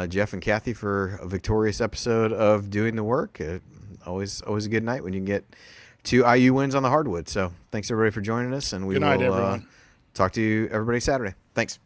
Jeff and Kathy for a victorious episode of Doing the Work. Always a good night when you can get 2 IU wins on the hardwood. So thanks, everybody, for joining us, and we Good night, will everyone. talk to you, everybody, Saturday. Thanks.